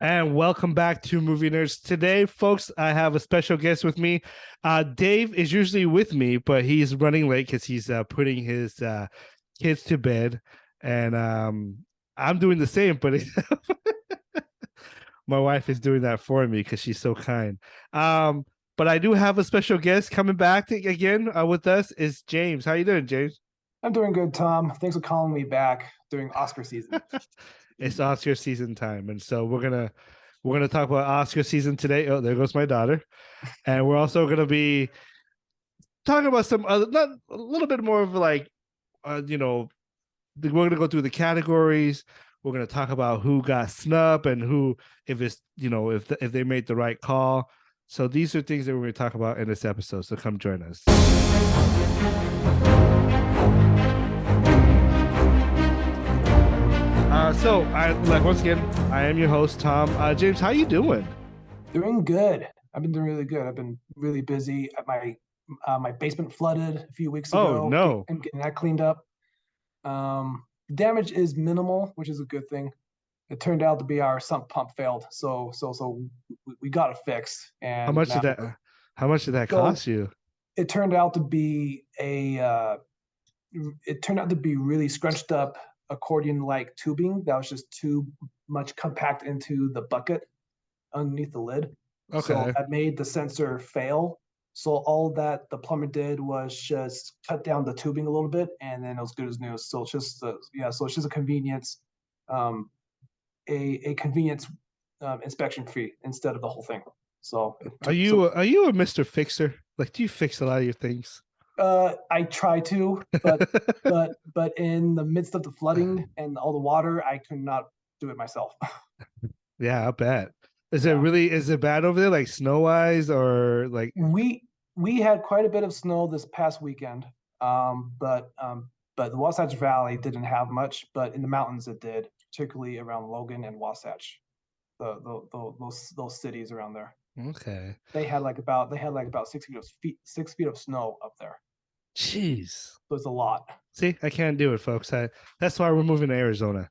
And welcome back to Movie Nerds. Today, folks, I have a special guest with me. Dave is usually with me, but he's running late because he's putting his kids to bed. And I'm doing the same, but my wife is doing that for me because she's so kind. Um, but I do have a special guest coming back again with us. Is James. How you doing, James? I'm doing good, Tom. Thanks for calling me back during Oscar season. It's Oscar season time, and so we're gonna talk about Oscar season today. Oh, there goes my daughter. And we're also going to be talking about some other, not a little bit more of like, we're going to go through the categories. We're going to talk about who got snubbed and who, if it's, if they made the right call. So these are things that we're going to talk about in this episode. So come join us. So I like once again, I am your host, Tom. James, how you doing? Doing good. I've been doing really good. I've been really busy. My basement flooded a few weeks Oh ago. no. I'm getting that cleaned up. Damage is minimal, which is a good thing. It turned out to be our sump pump failed, so we got it fixed. How And much did now, that how much did that so cost you? it turned out to be it turned out to be really scrunched up accordion-like tubing that was just too much compact into the bucket underneath the lid. So Okay. that made the sensor fail. So all that the plumber did was just cut down the tubing a little bit, and then it was good as new. So it's just so it's just a convenience, um, a convenience inspection fee instead of the whole thing. So it Are took so you are you a Mr. Fixer? Like, do you fix a lot of your things? I try to, but in the midst of the flooding and all the water, I could not do it myself. Yeah, I bet. Yeah. Is it bad over there, like snow wise or like We had quite a bit of snow this past weekend, but the Wasatch Valley didn't have much, but in the mountains it did, particularly around Logan and Wasatch, those cities around there. okay. They had like about 6 feet of snow up there. Jeez. So it's a lot. See, I can't do it, folks. That's why we're moving to Arizona.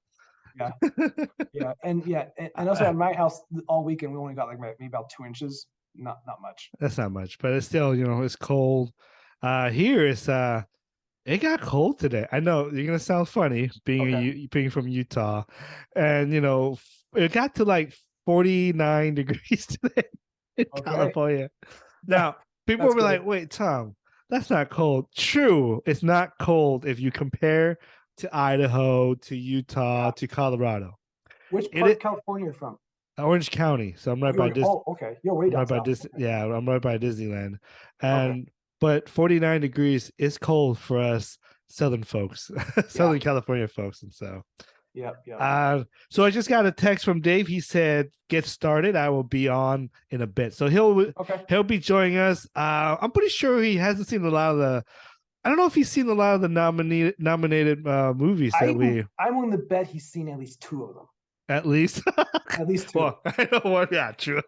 Yeah, and also at my house all weekend we only got like maybe about 2 inches, not much. That's not much, but it's still, it's cold. Here it's it got cold today. I know you're gonna sound funny Okay, being from Utah, and it got to like 49 degrees today in okay, California. that, Now, people that's were good. like, "Wait, Tom, that's not cold." True, it's not cold if you compare to Idaho, to Utah, Yeah. to Colorado. Which It part is of California are you from? Orange County, so I'm Oh, right by this. okay. You're way I'm down right by south. this. Okay. Yeah, I'm right by Disneyland, Okay. and but 49 degrees is cold for us Southern folks, Yeah. Southern California folks, and so. Yep. Yep. So I just got a text from Dave. He said, "Get started. I will be on in a bit." So Okay. he'll be joining us. I'm pretty sure he hasn't seen a lot of the. I don't know if he's seen a lot of the nominated movies that we I'm willing to bet he's seen at least two of them. at least. At least two. Well, I know what. Yeah, true.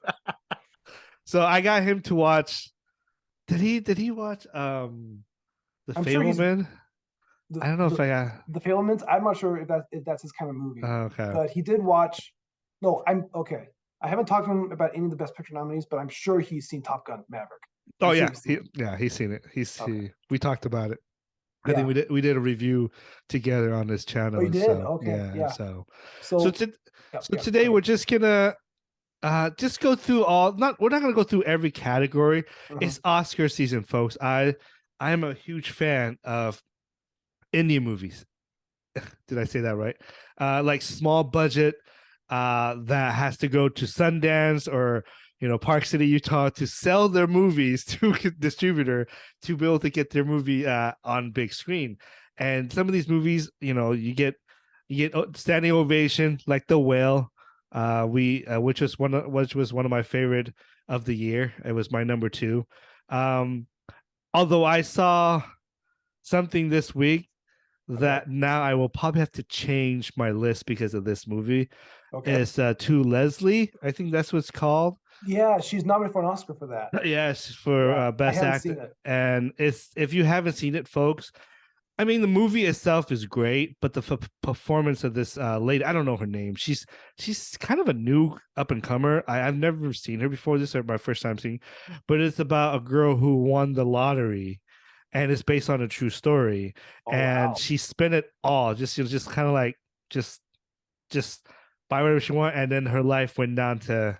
So I got him to watch. Did he watch The I'm sure he's Fableman? the I don't know if the I got. the Fablemans. I'm not sure if that's his kind of movie, Okay. but he did watch. No, I'm okay. I haven't talked to him about any of the Best Picture nominees, but I'm sure he's seen Top Gun Maverick. I'm Oh sure yeah, he's seen it. he's seen it. Okay. We talked about it. I think Yeah. we did a review together on this Oh, channel, you and did? so Okay. yeah, and Yeah. so so So, to, yep. so Yep. Go today ahead. we're just gonna just go through all not we're not gonna go through every category. Mhm. It's Oscar season, folks. I am a huge fan of Indian movies. Did I say that right? Like small budget, that has to go to Sundance or Park City, Utah, to sell their movies to a distributor to be able to get their movie on big screen. And some of these movies, you get standing ovation, like The Whale, we which was one of my favorite of the year. It was my number two. Um, Although I saw something this week Okay. that now I will probably have to change my list because of this movie. Okay. It's To Leslie. I think that's what it's called. Yeah, she's nominated for an Oscar for that. Yes, for Yeah, I best haven't actor. seen it. And it's if you haven't seen it, folks, I mean, the movie itself is great, but the performance of this lady, I don't know her name. She's kind of a new up and comer. I've never seen her before. This is my first time seeing, but it's about a girl who won the lottery, and it's based on a true story. Oh And wow. she spent it all. Just kind of like just just buy whatever she want, and then her life went down to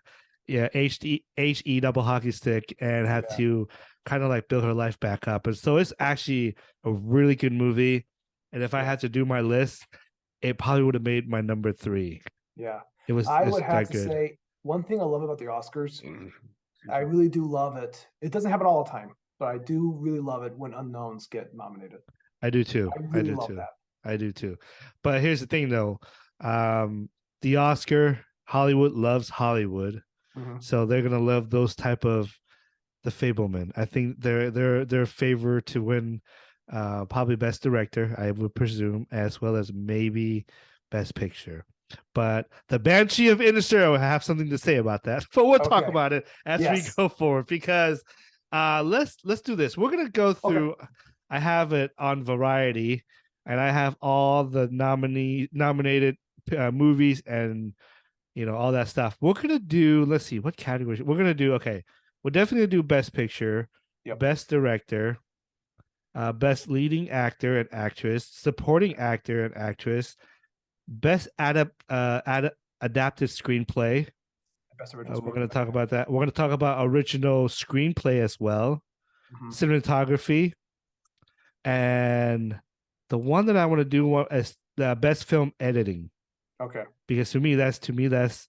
yeah he double hockey stick, and had Yeah. to kind of like build her life back up. And so it's actually a really good movie. And if I Yeah. had to do my list, it probably would have made my number three. Yeah. It's I would have that to good. say one thing I love about the Oscars. I really do love it. It doesn't happen all the time, but I do really love it when unknowns get nominated. I do too. I I really do love too. that. I do too. But here's the thing though. The Oscar, Hollywood loves Hollywood. Mhm. So they're gonna love those type of the Fableman. I think they're favored to win probably best director, I would presume, as well as maybe best picture. But the Banshee of Inisherin will have something to say about that. But we'll talk Okay. about it as we Yes. go forward because let's do this. We're gonna go Okay. through. I have it on Variety, and I have all the nominated movies and all that stuff. We're gonna do. Let's see what categories we're gonna do. Okay, we're definitely gonna do best picture, Yep. best director, best leading actor and actress, supporting actor and actress, best adapted screenplay. Best original We're gonna screenplay. talk about that. We're gonna talk about original screenplay as well, Mhm. cinematography, and the one that I want to do is the best film editing Okay. because to me that's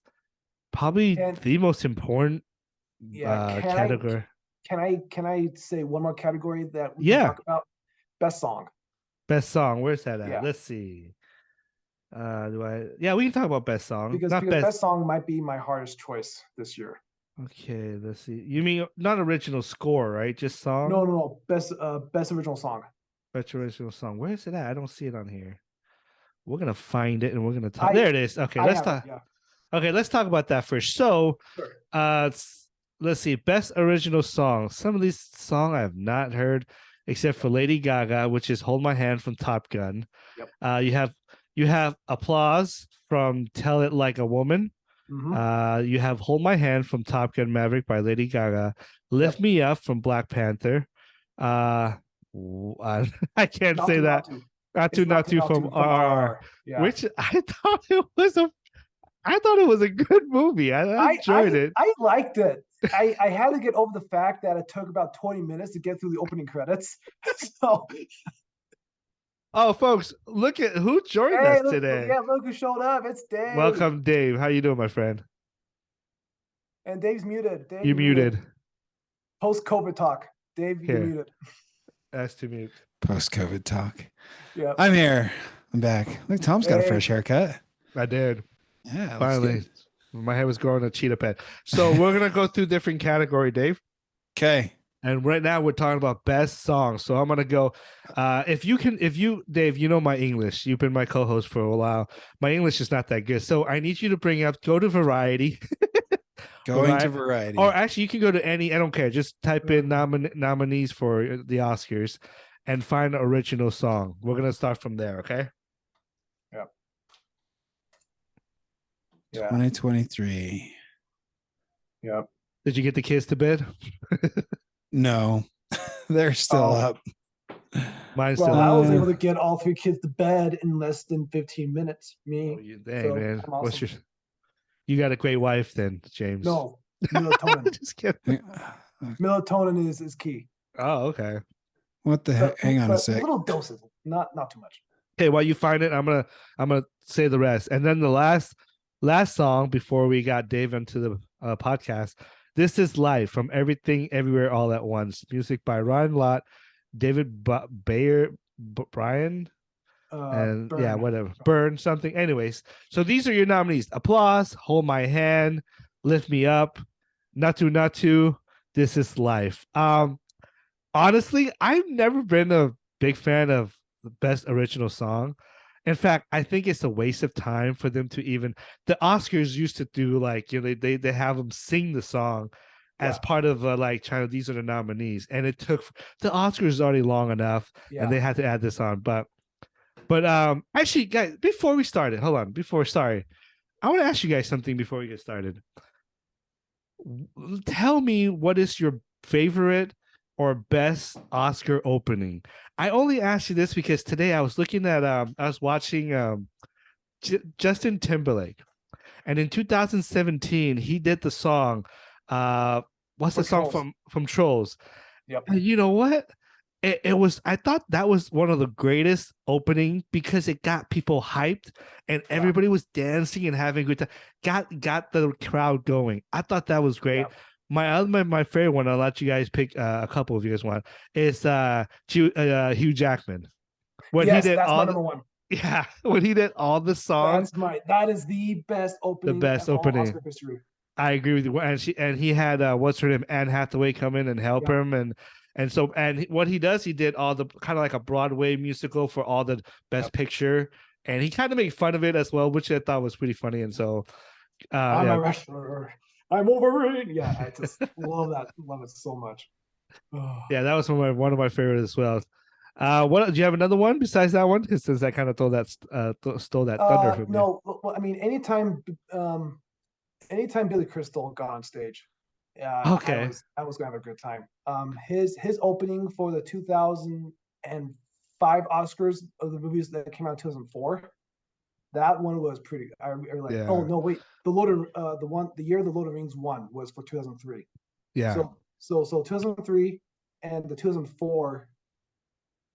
probably And the most important yeah, category. can I say one more category that we can Yeah, talk about? Best song. best song. Where's that at? Yeah. Let's see. Do I? Yeah, we can talk about best song, Because not best. best song might be my hardest choice this year. Okay, let's see. You mean not original score, right? Just No, song. no, no. Best original song. Best original song. Where is it at? I don't see it on here. We're gonna find it and we're gonna talk. I There it is. Okay, I let's have it. talk. Yeah. Okay, let's talk about that first. So, Sure. uh, let's see. Best original song. Some of these songs I have not heard, except for Lady Gaga, which is "Hold My Hand" from Top Gun. Yep. You have "Applause" from "Tell It Like a Woman." Mm-hmm. You have "Hold My Hand" from Top Gun Maverick by Lady Gaga. "Lift Yep. Me Up" from Black Panther. Uh, I can't Not say to not that. to. Not It's to not not to to not from to from RR, RR. Yeah. which I thought it was a good movie. I enjoyed it. I liked it. I had to get over the fact that it took about 20 minutes to get through the opening credits. So Oh, folks, look at who joined hey, us look, today. yeah, look who showed up. It's Dave. Welcome, Dave. How you doing, my friend? And Dave's muted. Dave, You you're muted. muted. Post COVID talk. Dave, you're Here, muted. ask to mute. Post-COVID talk. Yeah. I'm here. I'm back. Look, Tom's got a Hey. fresh haircut. I did. Yeah, it looks Finally. good. My head was growing a cheetah pet. So we're gonna go through different category, Dave. Okay. And right now we're talking about best song. So I'm gonna go. If you, Dave, you know my English. You've been my co-host for a while. My English is not that good. So I need you to go to Variety. Going to Variety. Or actually, you can go to any. I don't care. Just type in nominees for the Oscars, and find an original song. We're gonna start from there. Okay. Yeah. Yeah. 2023. Yeah. Did you get the kids to bed? No, they're still up. Mine's Well, still. I was able to get all three kids to bed in less than 15 minutes. Me. Hey So, man, I'm awesome. You got a great wife then, James. No, melatonin. Just kidding. Melatonin is key. Oh, okay. What the heck? Hang on a sec. Little doses, not too much. Okay, while you find it, I'm gonna say the rest, and then the last song before we got Dave into the podcast. This is Life from Everything Everywhere All at Once. Music by Ryan Lott, David Bayer, Brian, and Burn. yeah, whatever, Burn something. Anyways, so these are your nominees: Applause, Hold My Hand, Lift Me Up, Natu, This Is Life. Honestly, I've never been a big fan of the best original song. In fact, I think it's a waste of time for them to even. The Oscars used to do like they have them sing the song, as part of like trying to, these are the nominees, and it took the Oscars is already long enough, and they had to add this on. But actually, guys, before we started, hold on, I want to ask you guys something before we get started. Tell me, what is your favorite or best Oscar opening? I only asked you this because today I was looking at I was watching Justin Timberlake, and in 2017 he did the song what's the song from Trolls? Yep. And you know what? It was, I thought that was one of the greatest opening because it got people hyped and everybody was dancing and having a good time. Got the crowd going. I thought that was great. Yeah. My favorite one, I'll let you guys pick a couple if you guys want, is Hugh Jackman. When he did that's all my number one. Yeah, when he did all the songs. That is the best opening. The best opening. Oscar history. I agree with you. And he had what's her name, Anne Hathaway, come in and help him, and what he does, he did all the kind of like a Broadway musical for all the best picture, and he kind of made fun of it as well, which I thought was pretty funny. And so I'm a wrestler. I'm Wolverine. Yeah, I just love it so much. Yeah, that was one of my favorites as well. What do you have another one besides that one? Because since I kind of stole that thunder from you. No, well, I mean, anytime Billy Crystal got on stage, okay, I was gonna have a good time. His opening for the 2005 Oscars of the movies that came out in 2004, that one was pretty. I like. Yeah. Oh no, wait, the year the Lord of the Rings won was for 2003. Yeah. So 2003 and the 2004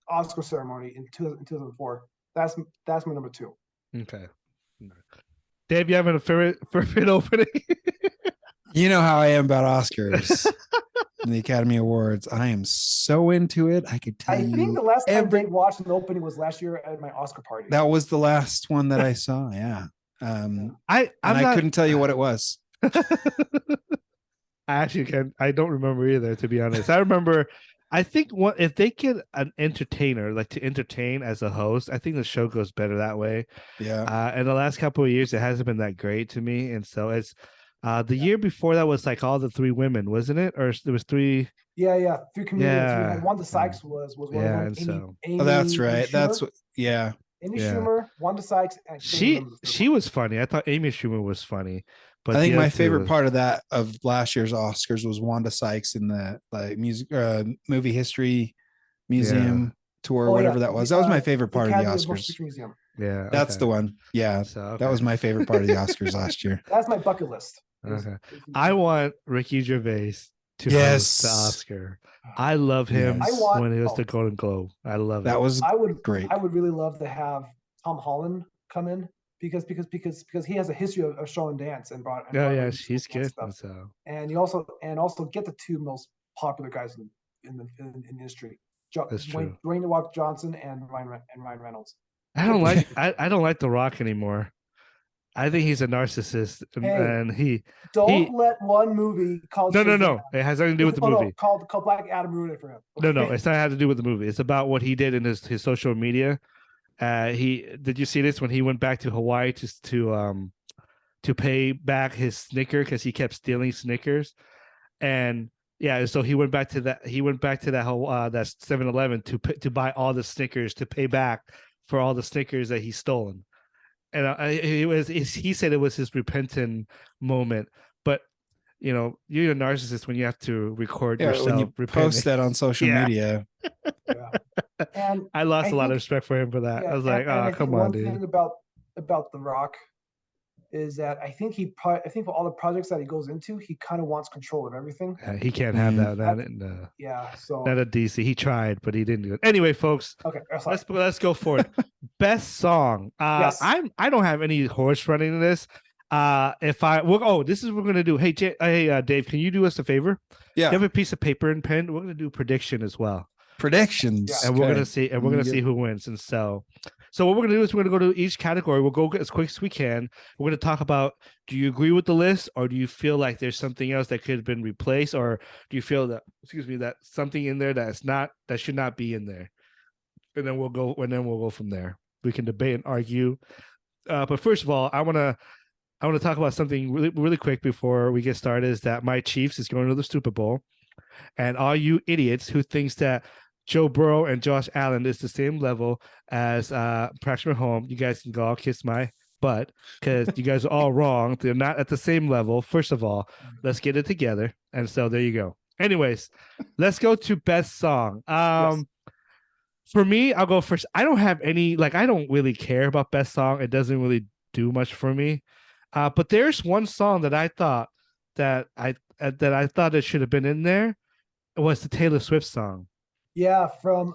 Oscar ceremony in 2004. That's my number two. Okay. Dave, you having a favorite opening? You know how I am about Oscars and the Academy Awards. I am so into it. I could tell you. I think the last time Dave watched an opening was last year at my Oscar party. That was the last one that I saw. Yeah. I couldn't tell you what it was. I don't remember either, to be honest. I remember, I think if they get an entertainer, like to entertain as a host, I think the show goes better that way. Yeah. In the last couple of years, it hasn't been that great to me. And so it's the year before that was like all the three women, wasn't it? Or there was three. Yeah. Three comedians. Yeah. Wanda Sykes was one of them. Amy, that's right. Schumer. That's what. Yeah. Amy Schumer, Wanda Sykes. And she was funny. I thought Amy Schumer was funny. But I think my favorite part of last year's Oscars was Wanda Sykes in the movie history museum tour, or whatever that was. That was my favorite part of the Oscars. Yeah, that's the one. Yeah, that was my favorite part of the Oscars last year. That's my bucket list. Okay, I want Ricky Gervais to host the Oscar. I love him when he was the Golden Globe. I love it. That was great. I would really love to have Tom Holland come in. Because he has a history of show and dance and brought. He's good. So. And you also get the two most popular guys in the industry, Dwayne The Rock Johnson and Ryan Reynolds. I don't like I don't like The Rock anymore. I think he's a narcissist, and he don't let one movie called no. It has nothing to do with the movie. Called Black Adam ruin it for him. Okay? No, it's not had to do with the movie. It's about what he did in his social media. Did you see this when he went back to Hawaii to pay back his Snicker because he kept stealing Snickers, and so he went back to that that 7-Eleven to buy all the Snickers to pay back for all the Snickers that he's stolen, and he said it was his repentant moment, but you're a narcissist when you have to record yourself when you post that on social media. And I lost a lot of respect for him for that. I was like, oh, come on, dude. One thing about The Rock is that I think for all the projects that he goes into, he kind of wants control of everything. He can't have that. So not a DC. He tried, but he didn't do it. Anyway, folks. Okay, let's go for it. Best song. Yes. I don't have any horse running in this. This is what we're gonna do. Hey, Dave, can you do us a favor? Yeah. You have a piece of paper and pen. We're gonna do prediction as well. Predictions, and we're gonna see who wins. And so what we're gonna do is we're gonna go to each category. We'll go as quick as we can. We're gonna talk about, do you agree with the list, or do you feel like there's something else that could have been replaced, or do you feel that something in there that should not be in there? And then we'll go from there. We can debate and argue. But first of all, I want to I want to talk about something really, really quick before we get started. Is that my Chiefs is going to the Super Bowl, and all you idiots who thinks that Joe Burrow and Josh Allen is the same level as Patrick Mahomes, you guys can go all kiss my butt because you guys are all wrong. They're not at the same level. First of all, let's get it together. And so there you go. Anyways, let's go to best song. Yes. For me, I'll go first. I don't have any, like, I don't really care about best song. It doesn't really do much for me. But there's one song that I thought that it should have been in there. It was the Taylor Swift song. Yeah, from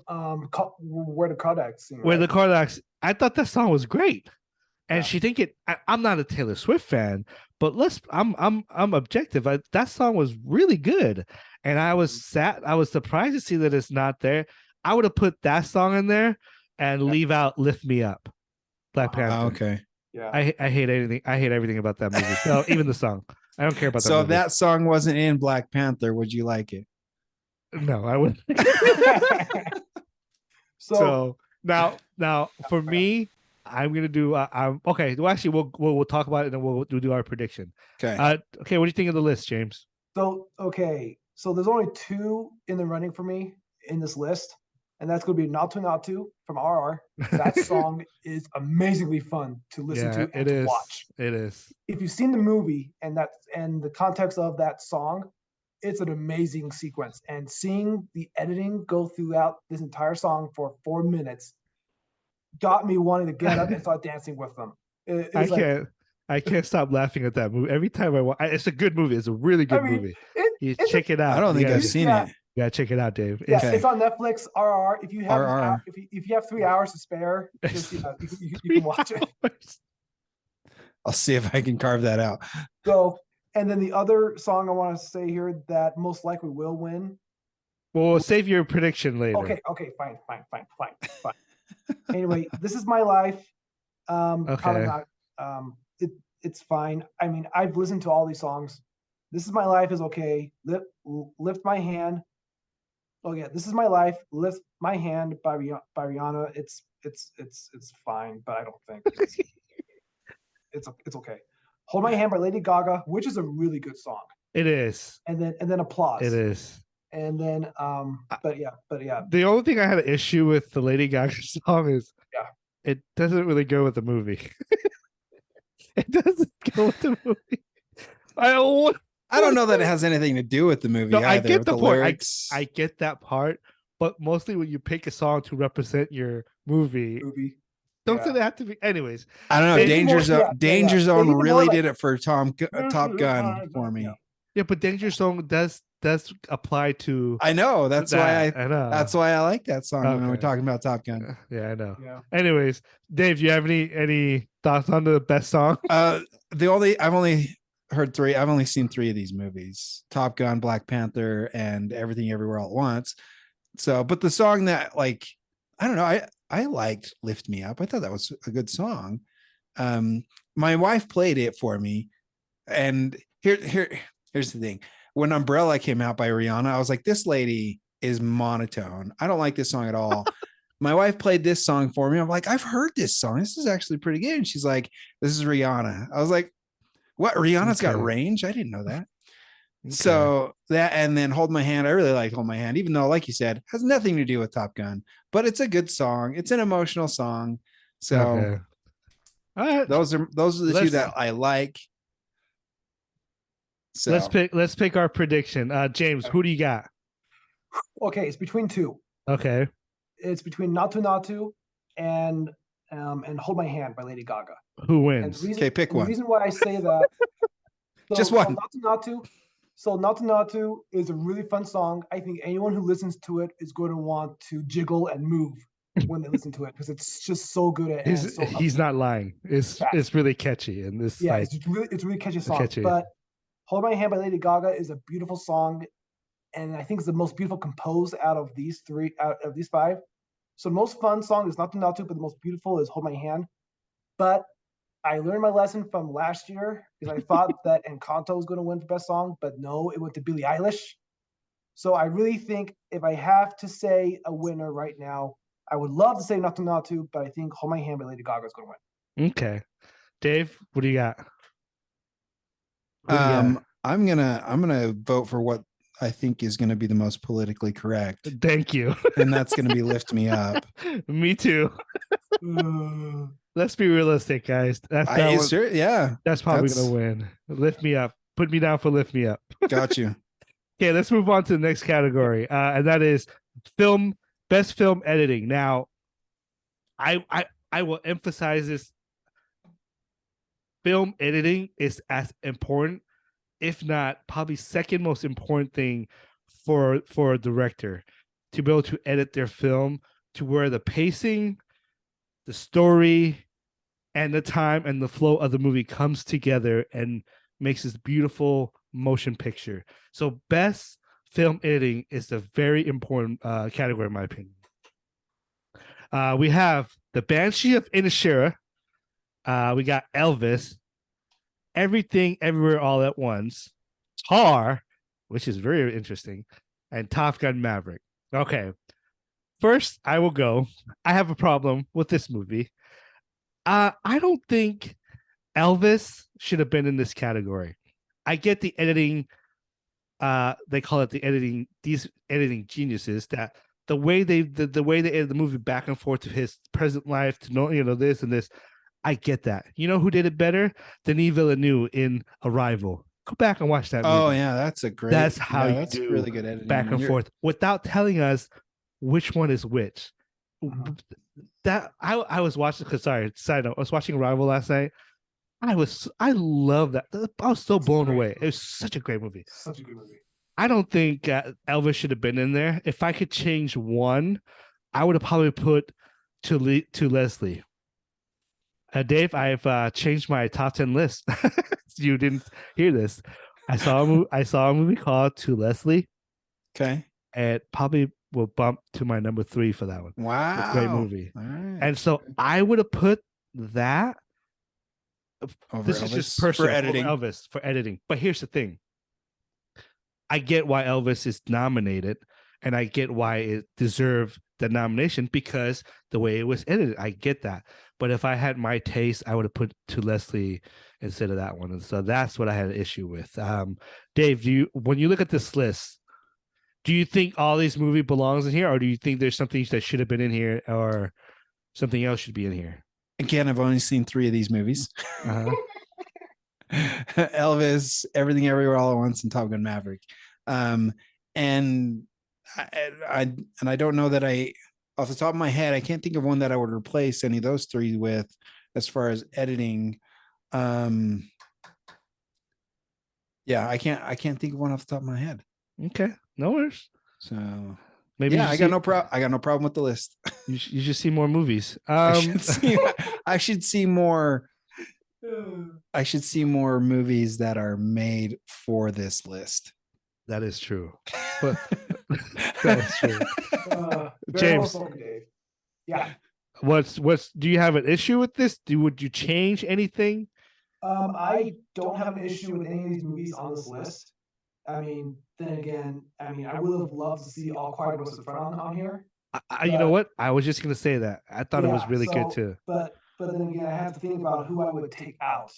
Where the Crawdads Sing. Where the Right? Crawdads. I thought that song was great, and Yeah. she didn't get. I'm not a Taylor Swift fan, but I'm objective. That song was really good, and I was sad. I was surprised to see that it's not there. I would have put that song in there and leave out "Lift Me Up," Black Panther. Okay. Yeah. I hate anything. I hate everything about that movie. So even the song, I don't care about that. So if movie. that song wasn't in Black Panther, would you like it? No, I wouldn't. So now for me, I'm gonna do. I'm okay. Well, actually, we'll talk about it and then we'll do our prediction. Okay. Okay. What do you think of the list, James? So there's only two in the running for me in this list, and that's going to be Natu from RR. That song is amazingly fun to listen to and to watch. It is. If you've seen the movie and the context of that song, it's an amazing sequence. And seeing the editing go throughout this entire song for 4 minutes got me wanting to get up and start dancing with them. I can't stop laughing at that movie every time I watch. It's a good movie. It's a really good movie. You check it out. I don't think I've seen it. You gotta check it out, Dave. Yeah, it's on Netflix. RR. If you have RR. if you have 3 hours to spare, just, you can watch it. I'll see if I can carve that out. So, and then the other song I want to say here that most likely will win. Well, we'll save your prediction later. Okay, fine. Anyway, This Is My Life. Probably not. It's fine. I mean, I've listened to all these songs. This Is My Life is okay. Lift My Hand. Oh yeah, This Is My Life. Lift My Hand by Rihanna. It's fine, but I don't think it's okay. Hold My Hand by Lady Gaga, which is a really good song. It is. And then Applause. It is. And then but yeah. The only thing I had an issue with the Lady Gaga song is it doesn't really go with the movie. It doesn't go with the movie. I don't know that it has anything to do with the movie. No, either, I get the point. lyrics. I get that part, but mostly when you pick a song to represent your movie. Don't they have to be? Anyways, I don't know. Danger Zone really did it for Top Gun for me. Yeah, but Danger Zone does apply to. I know. That's why I know. That's why I like that song when we're talking about Top Gun. Yeah, I know. Yeah. Anyways, Dave, do you have any thoughts on the best song? I've only heard 3. I've only seen 3 of these movies: Top Gun, Black Panther, and Everything Everywhere All at Once. So, but the song that, like, I don't know, I liked "Lift Me Up." I thought that was a good song. My wife played it for me, and here's the thing: when Umbrella came out by Rihanna, I was like, this lady is monotone. I don't like this song at all. My wife played this song for me. I'm like, I've heard this song. This is actually pretty good. And she's like, this is Rihanna. I was like, what? Rihanna's got range? I didn't know that. Okay. So that, and then Hold My Hand. I really liked Hold My Hand, even though, like you said, has nothing to do with Top Gun, but it's a good song. It's an emotional song. So all right. Those are the 2 that I like. So let's pick our prediction. James, who do you got? Okay, it's between 2. Okay. It's between Natu and Hold My Hand by Lady Gaga. Who wins? Okay, pick one. The reason why I say that, just one. Natu is a really fun song. I think anyone who listens to it is going to want to jiggle and move when they listen to it because it's just so good. He's not lying. It's really catchy, and this it's really catchy song. But Hold My Hand by Lady Gaga is a beautiful song, and I think it's the most beautiful composed out of these 5. So the most fun song is Natu, but the most beautiful is Hold My Hand. But I learned my lesson from last year because I thought that Encanto was going to win for best song, but no, it went to Billie Eilish. So I really think if I have to say a winner right now, I would love to say Natu, but I think Hold My Hand by Lady Gaga is going to win. Okay. Dave, what do you got? Who do you got? I'm gonna vote for what I think is gonna be the most politically correct, Thank you. and that's gonna be Lift Me Up. Me too. Let's be realistic, guys. That one. Sure, yeah, That's probably gonna win. Lift me up. Put me down for lift me up. got you. Okay, let's move on to the next category, and that is best film editing. Now, I will emphasize this: film editing is as important, if not probably second most important thing for a director to be able to edit their film to where the pacing, the story, and the time and the flow of the movie comes together and makes this beautiful motion picture. So best film editing is a very important category, in my opinion. We have The Banshee of Inisherin. We got Elvis, Everything Everywhere All at Once, Tar, which is very interesting, and Top Gun Maverick. Okay. First, I will go. I have a problem with this movie. I don't think Elvis should have been in this category. I get the editing. They call it the editing. These editing geniuses that the way they edit the movie back and forth to his present life to know this and this. I get that. You know who did it better? Denis Villeneuve in Arrival. Go back and watch that movie. Oh yeah, that's how you that's do really good editing. back and forth without telling us which one is which. That I was watching. Sorry, side note. I was watching Arrival last night. I love that. I was so blown away. It was such a great movie. Such a good movie. I don't think Elvis should have been in there. If I could change one, I would have probably put to Leslie. Dave, I've changed my top 10 list. You didn't hear this. I saw a movie called To Leslie. Okay. It probably will bump to my number 3 for that one. Wow. Great movie. All right. And so I would have put that. Over This Elvis is just personal for editing. Elvis for editing. But here's the thing. I get why Elvis is nominated, and I get why it deserved the nomination because the way it was edited. I get that. But if I had my taste, I would have put To Leslie instead of that one. And so that's what I had an issue with. Dave, when you look at this list, do you think all these movie belongs in here, or do you think there's something that should have been in here, or something else should be in here? Again, I've only seen 3 of these movies. Uh-huh. Elvis, Everything Everywhere All at Once, and Top Gun Maverick. And I don't know that off the top of my head, I can't think of one that I would replace any of those 3 with as far as editing. Yeah, I can't think of one off the top of my head. Okay, no worries. So maybe I got no problem with the list. You should see more movies. I should see more. I should see more movies that are made for this list. That is true. But that is true. James, yeah. What's do you have an issue with this? Would you change anything? I don't have an issue with any of these movies on this list. I mean, then again, I would have loved to see All Quiet on the Western Front on here. You know what? I was just gonna say that. I thought it was really good too. But then again, I have to think about who I would take out.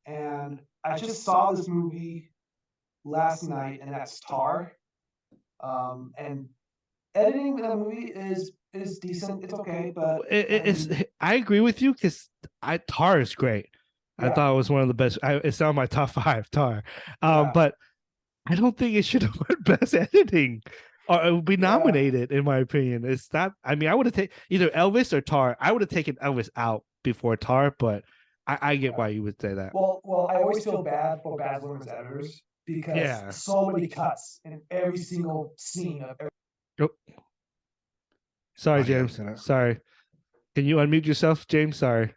And I just saw this movie last night, and that's Tar. And editing in that movie is decent. It's okay, but I agree with you because Tar is great. Yeah. I thought it was one of the best. It's on my top 5, Tar. But I don't think it should have won best editing. Or it would be nominated, in my opinion. It's not. I mean, I would have taken either Elvis or Tar. I would have taken Elvis out before Tar, but I get why you would say that. Well, I always feel bad for Baz Luhrmann's editors because so many cuts in every single scene of every. Sorry, James. Sorry. Can you unmute yourself, James? Sorry.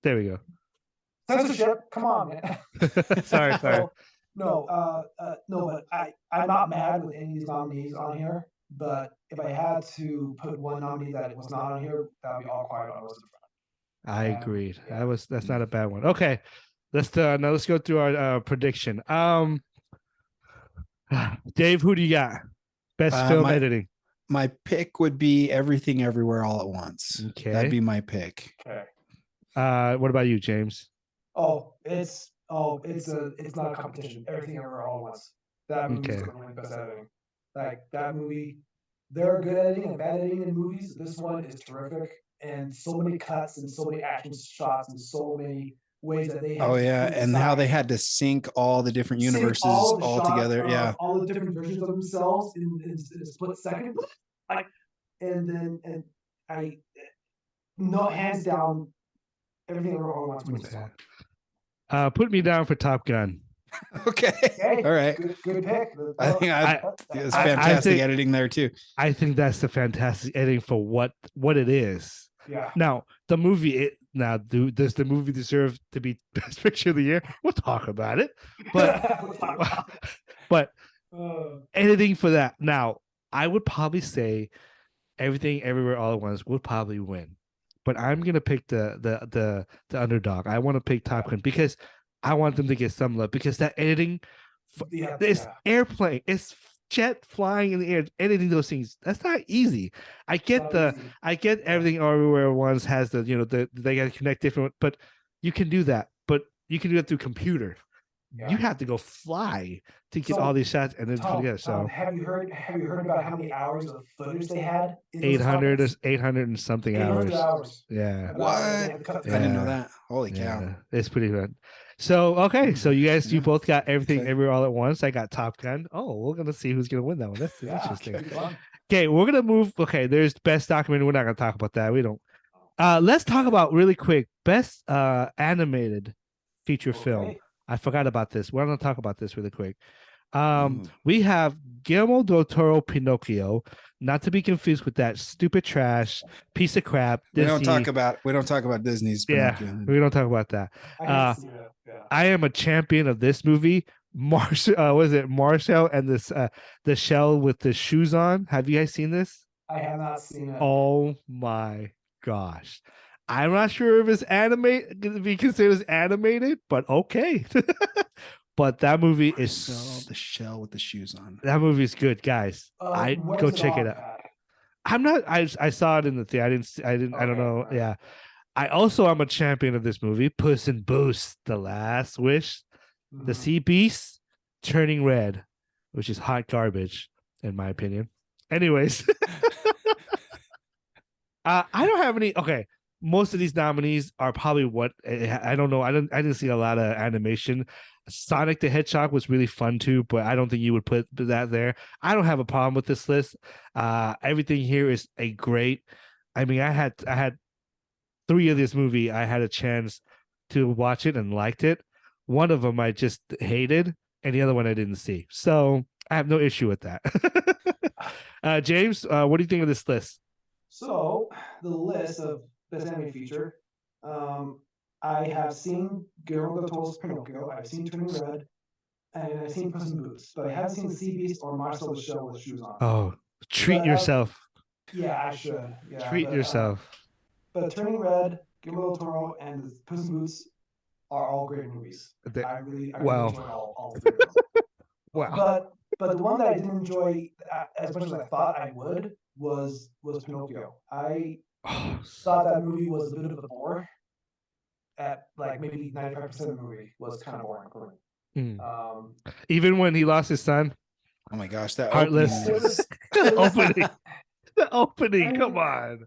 There we go. Censorship. Come on, man. Sorry. No, but I'm not mad with any of these nominees on here. But if I had to put one nominee that was not on here, that would be All Quiet on the Western Front. I agreed. That's not a bad one. Okay, let's go through our prediction. Dave, who do you got? Best film editing. My pick would be Everything Everywhere All at Once. Okay, that'd be my pick. Okay. What about you, James? Oh, it's Oh, it's not a competition. Everything Everywhere All at Once. That movie's Okay. going to win best editing. Like that movie, there are good editing and bad editing in movies. This one is terrific, and so many cuts and so many action shots and so many ways that they have Oh to yeah, and how they decide. had to sync all the different Sync universes all of the all shots together. of Yeah. all the different versions of themselves in a split second. Like, and I no hands down, everything Everywhere All at Once wins this Okay. one. Put me down for Top Gun. Okay. Okay, All right. good pick. I think I- it's I fantastic think- editing there too. I think that's the fantastic editing for what it is. Yeah. Now the movie, does the movie deserve to be best picture of the year? We'll talk about it, but Uh, editing for that. Now I would probably say Everything Everywhere All at Once would probably win, but I'm gonna pick the underdog. I want to pick Top Gun because I want them to get some love because that editing, yeah, it's yeah. airplane, it's jet flying in the air, editing those things. That's not easy. I get Not easy. I get Yeah. Everything Everywhere Once has they got to connect different, but you can do that. But you can do that through computer. Yeah. You have to go fly to get So, all these shots and then put Tom, together. So have you heard about how many hours of footage they had? In those 800 comics? 800 and something 800 hours. hours. Yeah. What? They had to cut I didn't know Yeah. that. Holy cow. Yeah, it's pretty good. So okay, so you guys, you Yeah. both got Everything Okay. Everywhere All at Once. I got Top Gun. Oh, we're gonna see who's gonna win that one. That's Yeah, interesting. it'd be fun. Okay, we're gonna move. Okay, there's best documentary. We're not gonna talk about that. We don't. Let's talk about really quick best animated feature film. Okay. I forgot about this. We're gonna talk about this really quick. Ooh. We have Guillermo del Toro Pinocchio, not to be confused with that stupid trash piece of crap. We don't Disney. talk about Disney's Yeah, Pinocchio. we don't talk about that. I have to see that. Yeah. I am a champion of this movie. Marshall, was it Marshall and this the shell with the shoes on? Have you guys seen this? I have not seen it. Oh my gosh. I'm not sure if it's gonna be considered as animated, but okay. But that movie is So the shell with the shoes on. that movie is good, guys. I Where's go it check it on out. at? I'm not. I saw it in the theater. I don't Okay, know. alright. Yeah. I also am a champion of this movie. Puss in Boots: The Last Wish. The Mhm. Sea Beast Turning Red, which is hot garbage, in my opinion. Anyways, I don't have any. Okay, most of these nominees are probably what I don't know. I didn't see a lot of animation. Sonic the Hedgehog was really fun too, but I don't think you would put that there. I don't have a problem with this list. Everything here is a great. I mean, I had 3 of this movie. I had a chance to watch it and liked it. One of them I just hated, and the other one I didn't see. So I have no issue with that. James, what do you think of this list? So the list of best animated feature, I have seen Guillermo del Toro's Pinocchio, I've seen Turning Red, and I've seen Puss in Boots, but I haven't seen the Sea Beast or Marcel the Shell with shoes on. Oh, treat But, yourself. Yeah, I should. Yeah, Treat but, yourself. But Turning Red, Guillermo del Toro, and Puss in Boots are all great movies. They- I really well. enjoy all 3 of them. Wow. But the one that I didn't enjoy as much as I thought I would was Pinocchio. I Oh, thought that movie was a bit of a bore. At like maybe 95% of the movie was kind of boring for me. mm. Even when he lost his son, Oh my gosh, that Heartless. opening was- the opening. The opening. Come on.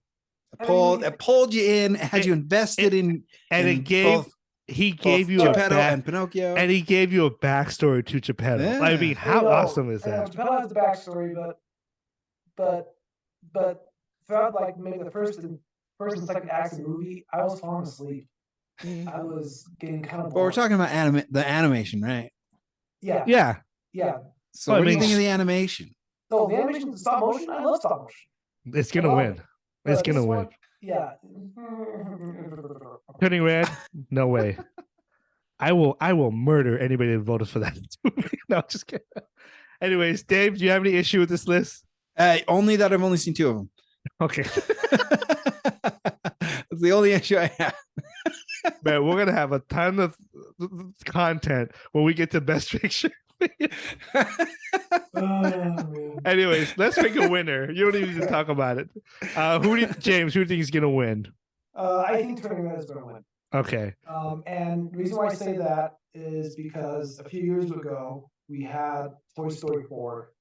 it pulled you in, had you invested in And in it gave both he gave you Geppetto a and Pinocchio. and he gave you a backstory to Geppetto. I Yeah. mean, how awesome is that? Geppetto has the backstory, but throughout like maybe the first and second acts of the movie, I was falling asleep. I was getting kind of But we're bored. talking about the animation, right? Yeah, Yeah, So Well, I what do you mean- think of the animation? So the animation, the stop motion, I love stop motion. it's gonna I love win. it. It's But gonna this win. one, yeah. Turning Red, no way. I will murder anybody that voted for that movie. No, just kidding. Anyways, Dave, do you have any issue with this list? Only that I've only seen 2 of them. Okay, That's the only issue I have. man, we're gonna have a ton of content when we get to Best Picture. Oh, man. Anyways, let's pick a winner. You don't even need to talk about it. James? Who do you think is gonna win? I think Turning Red is going to win. Okay. And the reason why I say that is because a few years ago we had Toy Story 4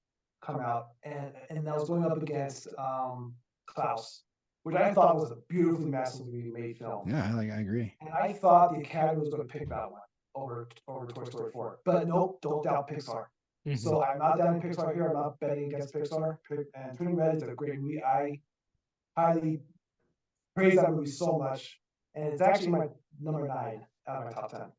come out, and that was going up against Klaus, which I thought was a beautifully massively made film. Yeah, I agree. And I thought the Academy was going to pick that one over Toy Story 4. But nope, don't doubt Pixar. Mhm. So I'm not doubting Pixar here. I'm not betting against Pixar. And Turning Red is a great movie. I highly praise that movie so much. And it's actually my number 9 out of my top 10.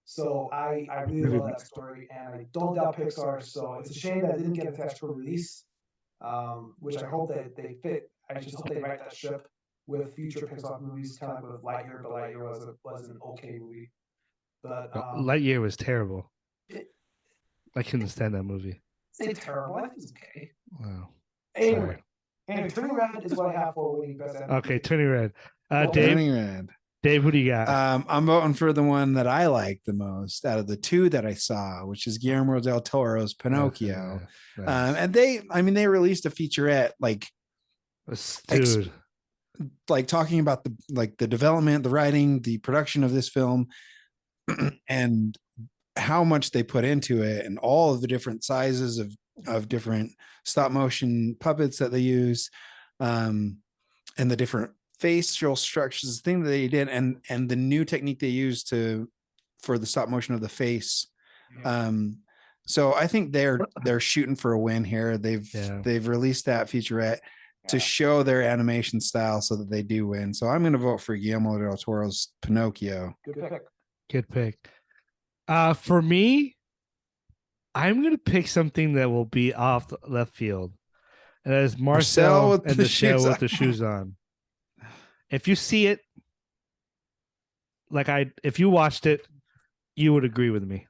So I really love that story, and I don't doubt Pixar. So it's a shame that it didn't get a theatrical release, which I hope that they fit. I just hope they right that ship with future Pixar movies, kind of like with Lightyear. But Lightyear was an okay movie. But Lightyear was terrible. It, I couldn't stand that movie. It's terrible. I think it's okay. Wow. Anyway, Turning Red is what I have for winning best animated. Okay, Turning Red. Well, Dave, Turning Red. Who do you got? I'm voting for the one that I like the most out of the two that I saw, which is Guillermo del Toro's Pinocchio. Nice. And they released a featurette Dude. like talking about the development, the writing, the production of this film, and how much they put into it, and all of the different sizes of different stop motion puppets that they use, and the different facial structures, the thing that they did, and the new technique they used for the stop motion of the face. So I think they're shooting for a win here. They've released that featurette to show their animation style so that they do win. So I'm going to vote for Guillermo del Toro's Pinocchio. Good pick. For me, I'm going to pick something that will be off the left field. And that is Marcel and the Shell with the Shoes On. If you see it, if you watched it, you would agree with me.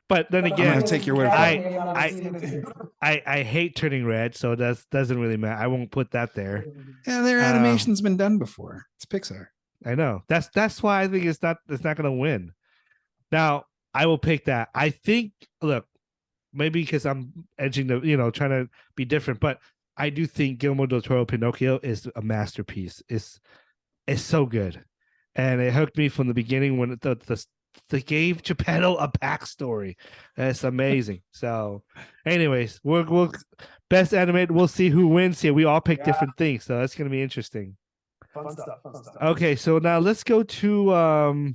But then again, I'm gonna take your word for it. I hate Turning Red, so that doesn't really matter. I won't put that there. Yeah, their animation's been done before. It's Pixar. I know. That's why I think it's not going to win. Now, I will pick that. I think, look, maybe because I'm edging trying to be different, but I do think Guillermo del Toro Pinocchio is a masterpiece. It's so good, and it hooked me from the beginning when they gave Geppetto a backstory. It's amazing. So, anyways, we'll best animated. We'll see who wins here. We all pick different things, so that's gonna be interesting. Fun stuff. Okay, so now let's go to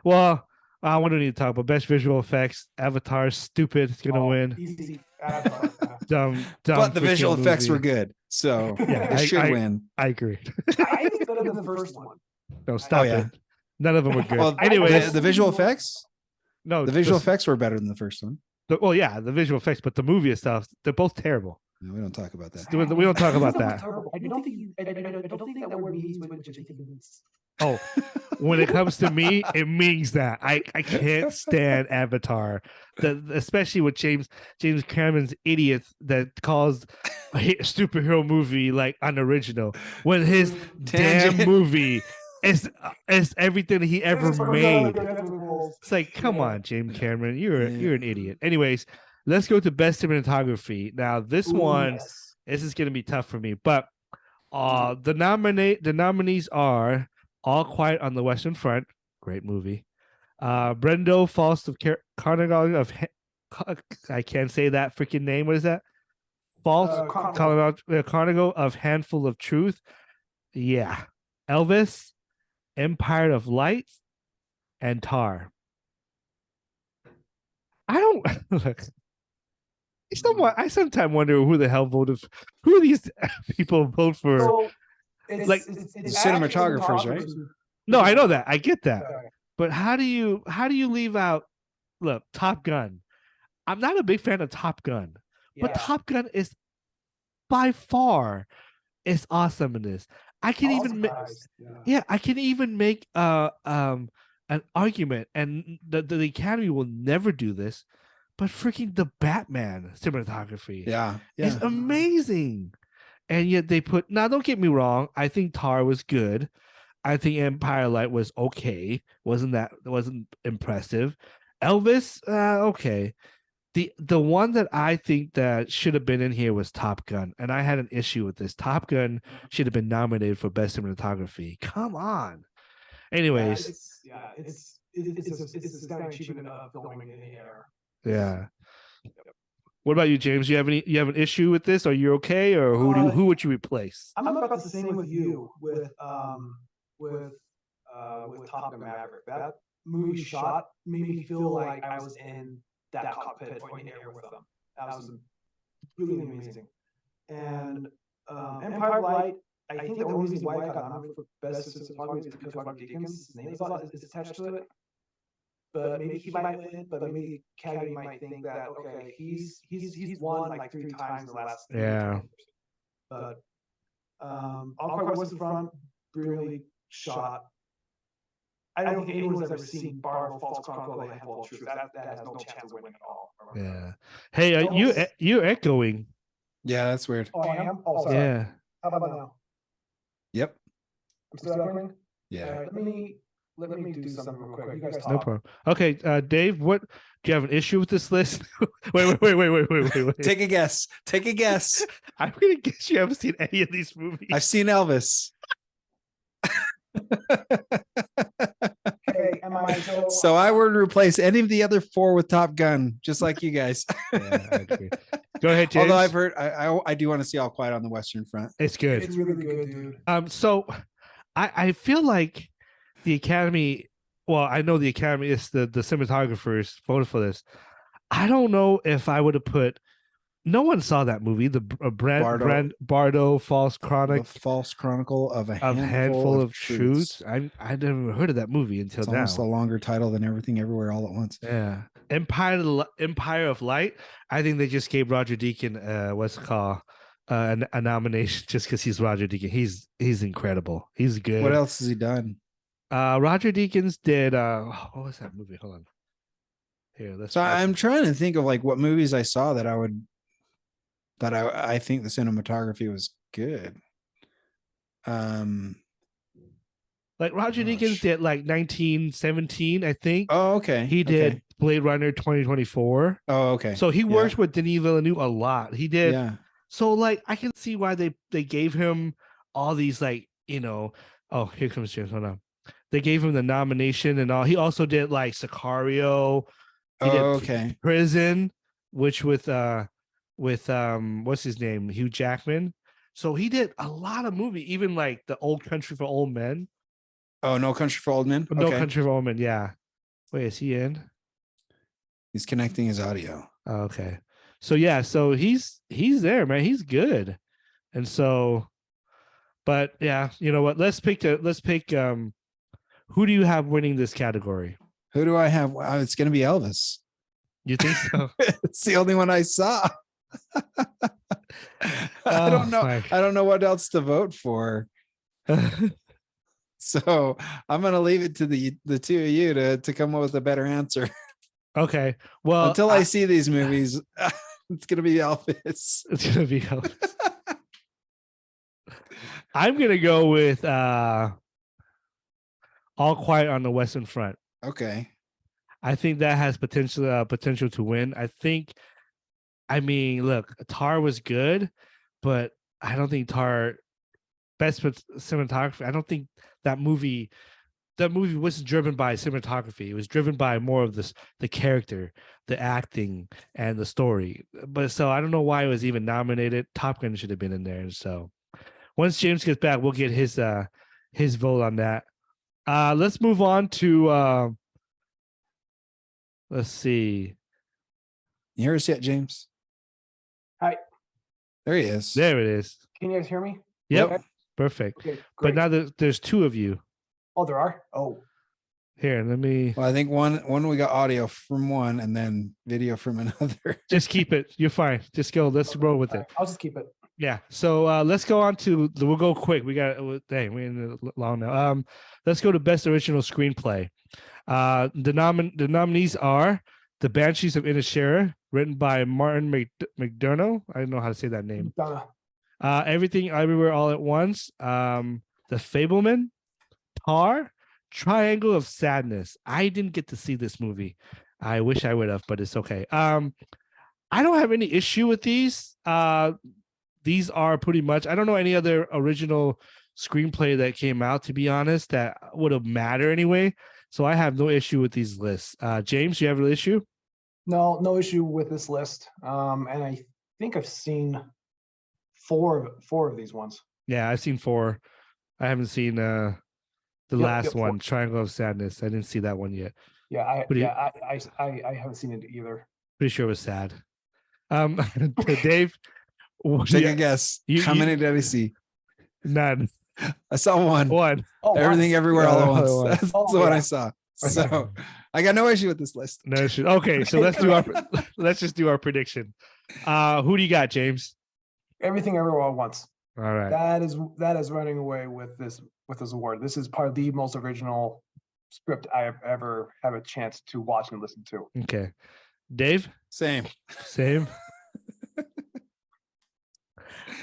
well, what do we need to talk about? Best visual effects. Avatar, stupid. It's gonna win. Easy. Avatar. Dumb. But the visual effects movie. were good, so Yeah, it should win. I agree. I think it's better than the first one. No, stop it. None of them were good. Well, anyways, the visual effects. No, the visual effects were better than the first one. The visual effects, but the movie stuff, they're both terrible. No, we don't talk about that. We don't talk about that. I don't think that word means what you think it means. Oh, when it comes to me, it means that I can't stand Avatar, especially with James Cameron's idiot that calls a superhero movie like unoriginal when his damn movie is everything he ever made. It's like, come on, James Cameron, you're an idiot. Anyways, let's go to best cinematography. Now, this is going to be tough for me, but the nominees are All Quiet on the Western Front, great movie. Brendo Falls of Carnival of I can't say that freaking name. What is that? Carnival of Handful of Truth. Yeah. Elvis, Empire of Light, and Tar. I don't look. I sometimes wonder who the hell voted. Who these people vote for? So it's cinematographers, right? No, I know that. I get that. But how do you leave out? Look, Top Gun. I'm not a big fan of Top Gun, but Top Gun is by far is awesome in this. I can even make an argument, and the Academy will never do this, but freaking the Batman cinematography is amazing. And yet they put, now don't get me wrong, I think Tar was good. I think Empire Light was okay. Wasn't impressive. Elvis, okay. The one that I think that should have been in here was Top Gun, and I had an issue with this. Top Gun should have been nominated for best cinematography. Come on. Anyways, It's kind of achievement of filming in the air. yeah. What about you, James? You have an issue with this? Are you okay, or who would you replace? I'm about the same with you with Top Gun Maverick. That movie shot made me feel like I was in that cockpit or in the air with them. That was really amazing. And Empire of Light, I think the only reason why I got nominated for best cinematography is because Roger Deakins' name is attached to it. But maybe he might win, but maybe Academy might think that okay, he's won like 3 times in the last 20 years. But All Quiet Western Front, brilliantly shot. I don't think anyone's ever seen Bardo False Chronicle of the Handful of Truth. That has no chance of winning at all. Yeah. Hey, you're echoing. Yeah, that's weird. Oh, I am? Oh, sorry. Yeah. How about now? Yep. I'm still echoing? Yeah. All right, let me do something real quick. You guys talk. No problem. Okay, Dave, what do you have an issue with this list? wait. Take a guess. Take a guess. I'm gonna guess you haven't seen any of these movies. I've seen Elvis. Okay, So I would replace any of the other 4 with Top Gun, just like you guys. Yeah, I agree. Go ahead, James. Although I've heard, I do want to see All Quiet on the Western Front. It's good. It's really good, dude. So I feel like the Academy. Well, I know the Academy is the cinematographers voted for this. I don't know if I would have put. No one saw that movie. The Bardo False Chronicle. The False Chronicle of a Handful of Truths. I never heard of that movie until it's now. almost a longer title than Everything Everywhere All at Once. Yeah, Empire of Light. I think they just gave Roger Deakins what's it called a nomination just because he's Roger Deakins. He's incredible. He's good. What else has he done? Roger Deakins did what was that movie? Hold on. Here, let's. So I'm trying to think of like what movies I saw that I think the cinematography was good. Like Roger Deakins did like 1917, I think. Oh, okay. He did Blade Runner 2024. Oh, okay. So he works with Denis Villeneuve a lot. He did. Yeah. So like I can see why they gave him all these like, oh, here comes James. Hold on. They gave him the nomination and all. He also did like Sicario. He did Prison, which with what's his name? Hugh Jackman. So he did a lot of movies, even like the Old Country for Old Men. Oh, No Country for Old Men? No Country for Old Men, yeah. Wait, is he in? He's connecting his audio. Oh, okay. So yeah, so he's there, man. He's good. And so, but yeah, you know what? Let's pick who do you have winning this category? Who do I have? Wow, it's gonna be Elvis. You think so? It's the only one I saw. I don't know. I don't know what else to vote for. So I'm gonna leave it to the two of you to come up with a better answer. Okay. Well, until I see these movies, it's gonna be Elvis. It's gonna be Elvis. I'm gonna go with All Quiet on the Western Front. Okay. I think that has potential to win. I mean, look, Tar was good, but I don't think Tar best cinematography. I don't think that movie wasn't driven by cinematography. It was driven by more of the character, the acting, and the story. But so I don't know why it was even nominated. Top Gun should have been in there. And so once James gets back, we'll get his vote on that. Let's move on to let's see. You hear us yet, James? Hi. There he is. There it is. Can you guys hear me? Yep. Okay. Perfect. Okay, but now there's two of you. Oh, there are? Oh. Here, let me. Well, I think one we got audio from one and then video from another. Just keep it. You're fine. Just go. Let's roll with it. I'll just keep it. Yeah. So let's go on to. We'll go quick. We got. Dang, we're in the long now. Let's go to best original screenplay. The nominees are The Banshees of Inisherin, written by Martin McDonough. I don't know how to say that name. Everything Everywhere All at Once. The Fableman, Tar, Triangle of Sadness. I didn't get to see this movie. I wish I would have, but it's okay. I don't have any issue with these. These are pretty much. I don't know any other original screenplay that came out, to be honest, that would have mattered anyway. So I have no issue with these lists. James, you have an issue? No issue with this list. And I think I've seen four of these ones. Yeah, I've seen 4. I haven't seen the last four. one, Triangle of Sadness. I didn't see that one yet. Yeah, I haven't seen it either. Pretty sure it was sad. Dave, Take a guess. How many did I see? None. I saw one. One. Oh, Everything everywhere all at Oh, once. one. That's Oh, the one yeah. I saw. So I got no issue with this list. No issue. Okay, so let's just do our prediction. Who do you got, James? Everything Everywhere All at Once. All right. That is running away with this award. This is part of the most original script I have ever had a chance to watch and listen to. Okay. Dave? Same. Same.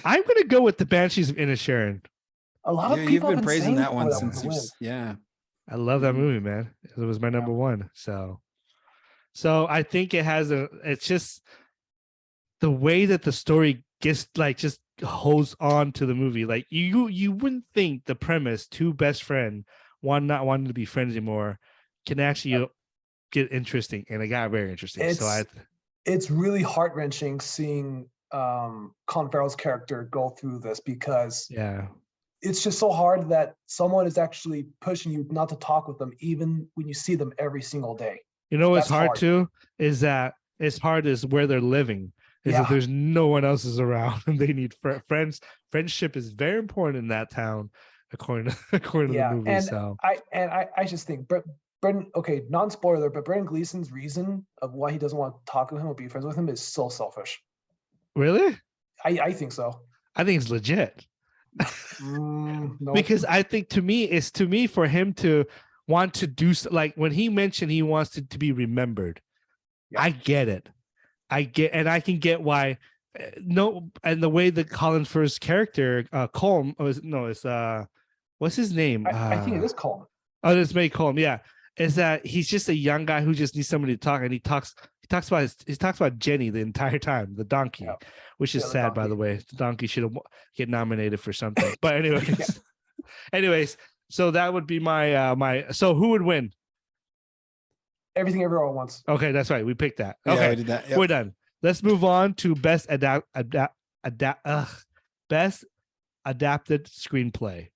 I'm gonna go with the Banshees of Inisherin. A lot of Yeah, people you've have been praising saying that one was since a win. yeah. I love that movie, man. It was my number one. So I think it has it's just the way that the story gets just holds on to the movie. Like you wouldn't think the premise, 2 best friends, one not wanting to be friends anymore, can actually get interesting. And it got very interesting. It's really heart-wrenching seeing Colin Farrell's character go through this, because it's just so hard that someone is actually pushing you not to talk with them, even when you see them every single day. You know what's That's hard hard. too is that it's hard is where they're living. Is that there's no one else is around and they need friends. Friendship is very important in that town, according to the movie. And so I just think Brendan, okay, non-spoiler, but Brendan Gleeson's reason of why he doesn't want to talk to him or be friends with him is so selfish. really, I think so. I think it's legit. No. Because I think to me for him to want to do like when he mentioned he wants to be remembered, I get it. I can get why. And the way that Colin Firth's character Colm what's his name? I think it is Colin. Oh, it's May Colm. Yeah, is that he's just a young guy who just needs somebody to talk, and he talks about Jenny the entire time, the donkey, which is sad, by the way. The donkey should get nominated for something. But anyways, so that would be my So who would win? Everything Everywhere All at Once. Okay, that's right. We picked that. Yeah, Okay, we did that. Yep. we're done. Let's move on to best adapted screenplay.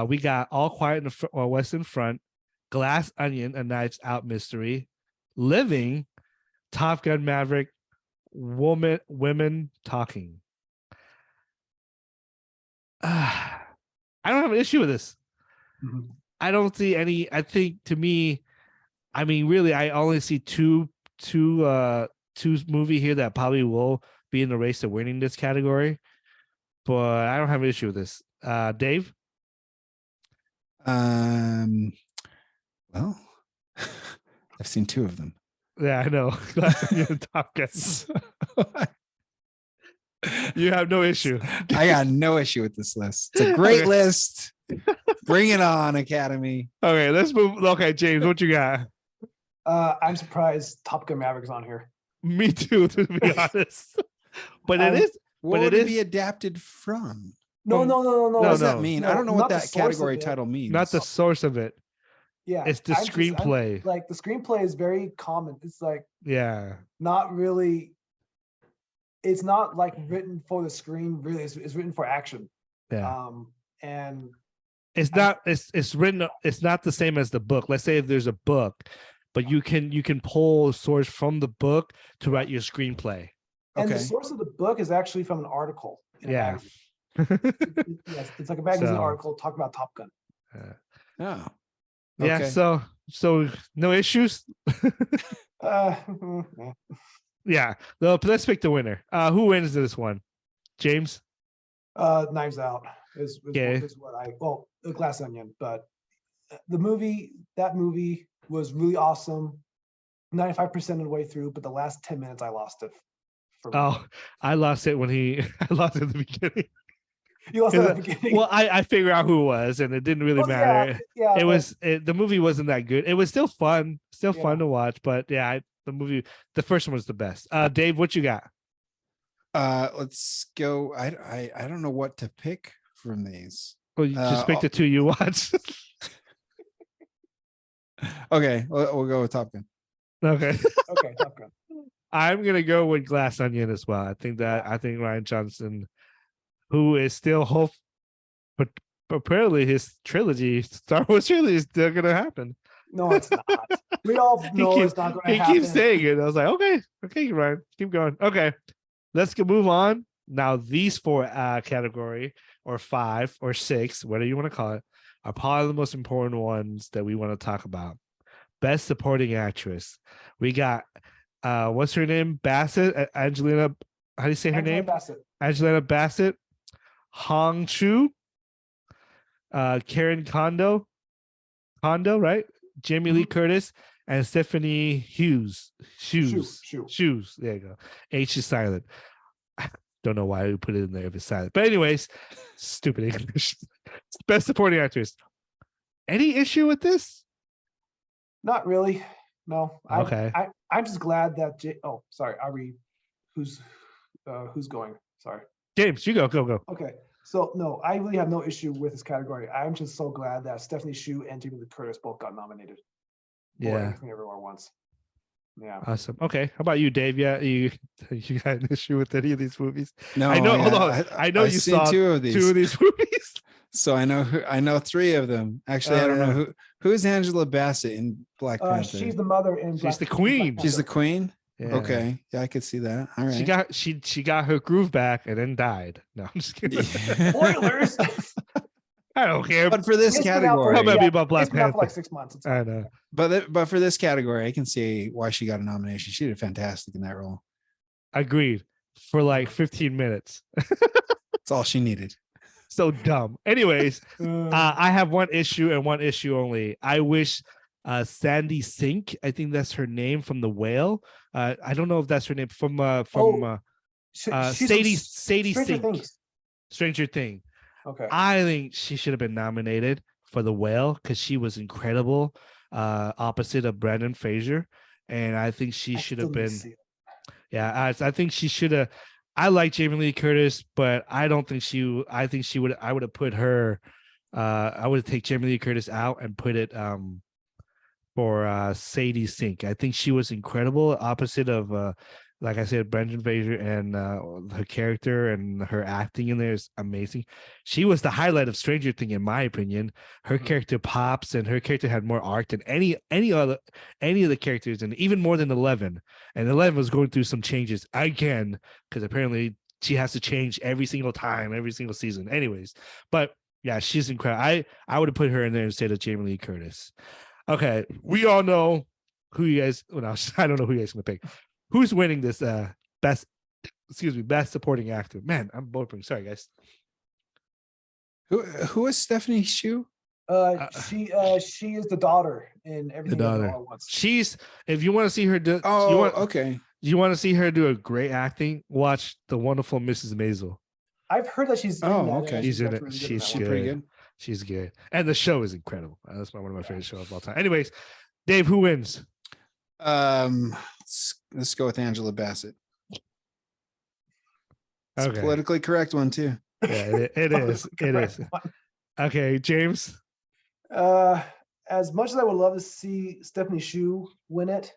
We got All Quiet in the Western Front, Glass Onion, A Knives Out Mystery, Living, Top Gun Maverick, Women Talking. I don't have an issue with this. Mhm. I don't see any. I think to me, I mean, really, I only see two movie here that probably will be in the race to winning this category, but I don't have an issue with this. Dave? Well, I've seen 2 of them. Yeah, I know. Glass Onion and Top Gun. You have no issue. I got no issue with this list. It's a great list. Bring it on, Academy. Okay, let's move. Okay, James, what you got? I'm surprised Top Gun Maverick's on here. Me too, to be honest. But it is. What But would it it is be adapted from? No. What does that no. mean? No, I don't know not what the that source of category it. title means. Not the source of it. Yeah, It's the screenplay. like the screenplay is very common. It's like Yeah. not really. It's not like written for the screen. Really, it's written for action. Yeah. And It's not. It's written. It's not the same as the book. Let's say if there's a book, but you can pull a source from the book to write your screenplay. the Okay. source of the book is actually from an article. In a Yeah. magazine. Yes, it's like a magazine So- article talking about Top Gun. Oh. Yeah. Okay. So no issues. Uh, Yeah. No, but let's pick the winner. Who wins this one? James. Knives Out is what the Glass Onion, but that movie was really awesome. 95% of the way through, but the last 10 minutes I lost it. For me. Oh, I lost it when I lost it at the beginning. You lost that at the beginning. Well, I figured out who it was, and it didn't really Well, matter. yeah, The movie wasn't that good. It was still fun, Yeah. fun to watch, but yeah, the first one was the best. Dave, what you got? Let's go. I don't know what to pick from these. Well, you just pick the two you watch. Okay, we'll go with Top Gun. Okay. Okay, Top Gun. I'm gonna go with Glass Onion as well. I think Ryan Johnson, who is still hope, but apparently his trilogy, Star Wars trilogy, is still gonna happen. No, it's not. We all know it's not going to happen. He keeps saying it. I was like, okay, Ryan, keep going. Okay, let's move on. Now, these four category or 5 or 6, whatever you want to call it, are probably the most important ones that we want to talk about. Best Supporting Actress. We got what's her name? Bassett, Angelina. How do you say her name? Bassett. Angelina Bassett, Hong Chu, Karen Kondo, right? Jamie Lee Curtis, and Stephanie Hughes. Shoes. There you go. H is silent. Don't know why we put it in there if it's silent. But anyways, stupid English. Best Supporting Actress. Any issue with this? Not really. No. Okay. I'm just glad that. Sorry. Ari, who's going? Sorry. James, you go. Okay. So no, I really have no issue with this category. I'm just so glad that Stephanie Hsu and Jamie Lee Curtis both got nominated. Yeah. Everything Everywhere Once. Yeah. Awesome. Okay. How about you, Dave? Yeah, you got an issue with any of these movies? No, I know. yeah, Hold on. I know you saw two of these movies. So I know 3 of them. Actually, I don't know who is Angela Bassett in Black Panther. She's the mother in. She's the queen. She's the queen. Yeah. Okay, yeah, I could see that. All right. She got her groove back and then died. No, I'm just kidding. Spoilers. I don't care. But for this category, how about about Black it's been out Panther? for like 6 months. I know. But for this category, I can see why she got a nomination. She did fantastic in that role. Agreed. For like 15 minutes. That's all she needed. So dumb. Anyways, I have one issue and one issue only. I wish Sandy Sink, I think that's her name, from The Whale. I don't know if that's her name from Sadie Sink. Stranger Thing. Okay. I think she should have been nominated for The Whale because she was incredible, opposite of Brendan Fraser, and I think she should have been. Yeah, I think she should have. I like Jamie Lee Curtis, but I don't think she. I think she would. I would have put her. I would take Jamie Lee Curtis out and put it for Sadie Sink. I think she was incredible, opposite of like I said, Brendan Fraser, and her character and her acting in there is amazing. She was the highlight of Stranger Thing, in my opinion. Her character pops, and her character had more arc than any of the characters, and even more than 11. And 11 was going through some changes again because apparently she has to change every single time, every single season. Anyways, but yeah, she's incredible. I would have put her in there instead of Jamie Lee Curtis. Okay, we all know who you guys. Well, I don't know who you guys are gonna pick. Who's winning this best supporting actor? Man, I'm burping. Sorry, guys. Who is Stephanie Hsu? She is the daughter in Everything Everywhere All at Once. She's, if you want to see her do, okay. You want to see her do a great acting? Watch The Wonderful Mrs. Maisel. I've heard that she's. Okay. She's in it. Really She's good. pretty good. She's good, and the show is incredible. That's one of my favorite shows of all time. Anyways, Dave, who wins? Let's go with Angela Bassett. It's Okay. a politically correct one too. Yeah, it is. It is. Okay, James. As much as I would love to see Stephanie Hsu win it,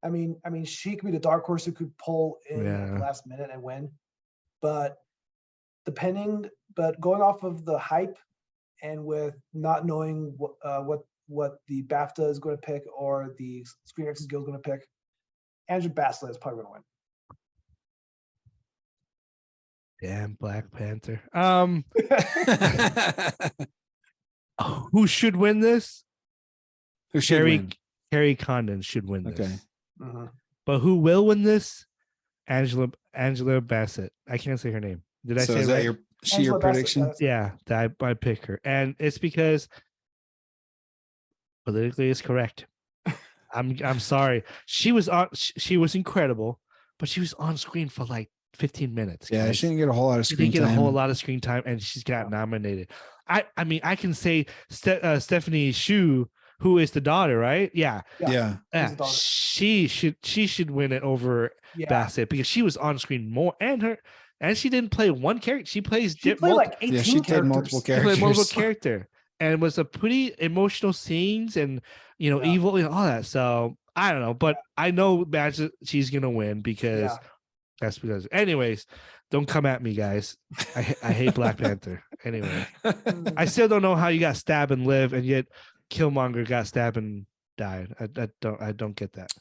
I mean, she could be the dark horse who could pull in at the last minute and win. But going off of the hype and with not knowing what the BAFTA is going to pick or the Screen Actors Guild is going to pick, Angela Bassett is probably going to win. Damn, Black Panther. Who should win this? Who should win? Carrie Condon should win this. Okay. Mm-hmm. But who will win this? Angela Bassett. I can't say her name. Did I say is that right? Your prediction? Yeah, I pick her. And it's because politically it's correct. I'm sorry. She was incredible, but she was on screen for like 15 minutes. Yeah, guys. she didn't get a whole lot of She screen didn't get time. a whole lot of screen time, and she's got nominated. I mean, I can say Stephanie Shu, who is the daughter, right? Yeah, Yeah. She's a daughter. she should win it over Yeah. Bassett because she was on screen more, and she didn't play one character. She plays She played like 18 Yeah, she did characters. multiple she played characters. multiple character, and was a pretty emotional scenes and Yeah. evil and all that. So I don't know, but I know Bassett she's gonna win because Yeah. that's because. Anyways, don't come at me, guys. I hate Black Panther. Anyway, I still don't know how you got stabbed and live, and yet Killmonger got stabbed and died. I don't get that.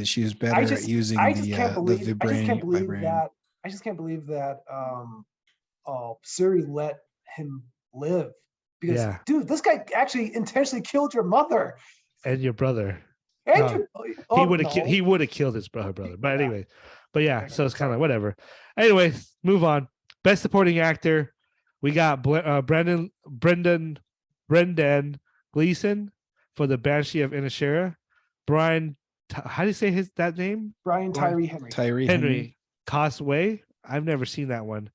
She was better at using I just can't believe, the vibranium. I just can't believe that Suri let him live because Yeah. dude, this guy actually intentionally killed your mother And your brother. and No. He would have he would have killed his brother. But Yeah. anyway, but yeah, so it's kind Sorry. of whatever. Anyway, move on. Best supporting actor, we got Brendan Gleeson for the Banshee of Inisherin. Brian, how do you say that name? Brian Tyree Henry. Tyree Henry Cosway. I've never seen that one.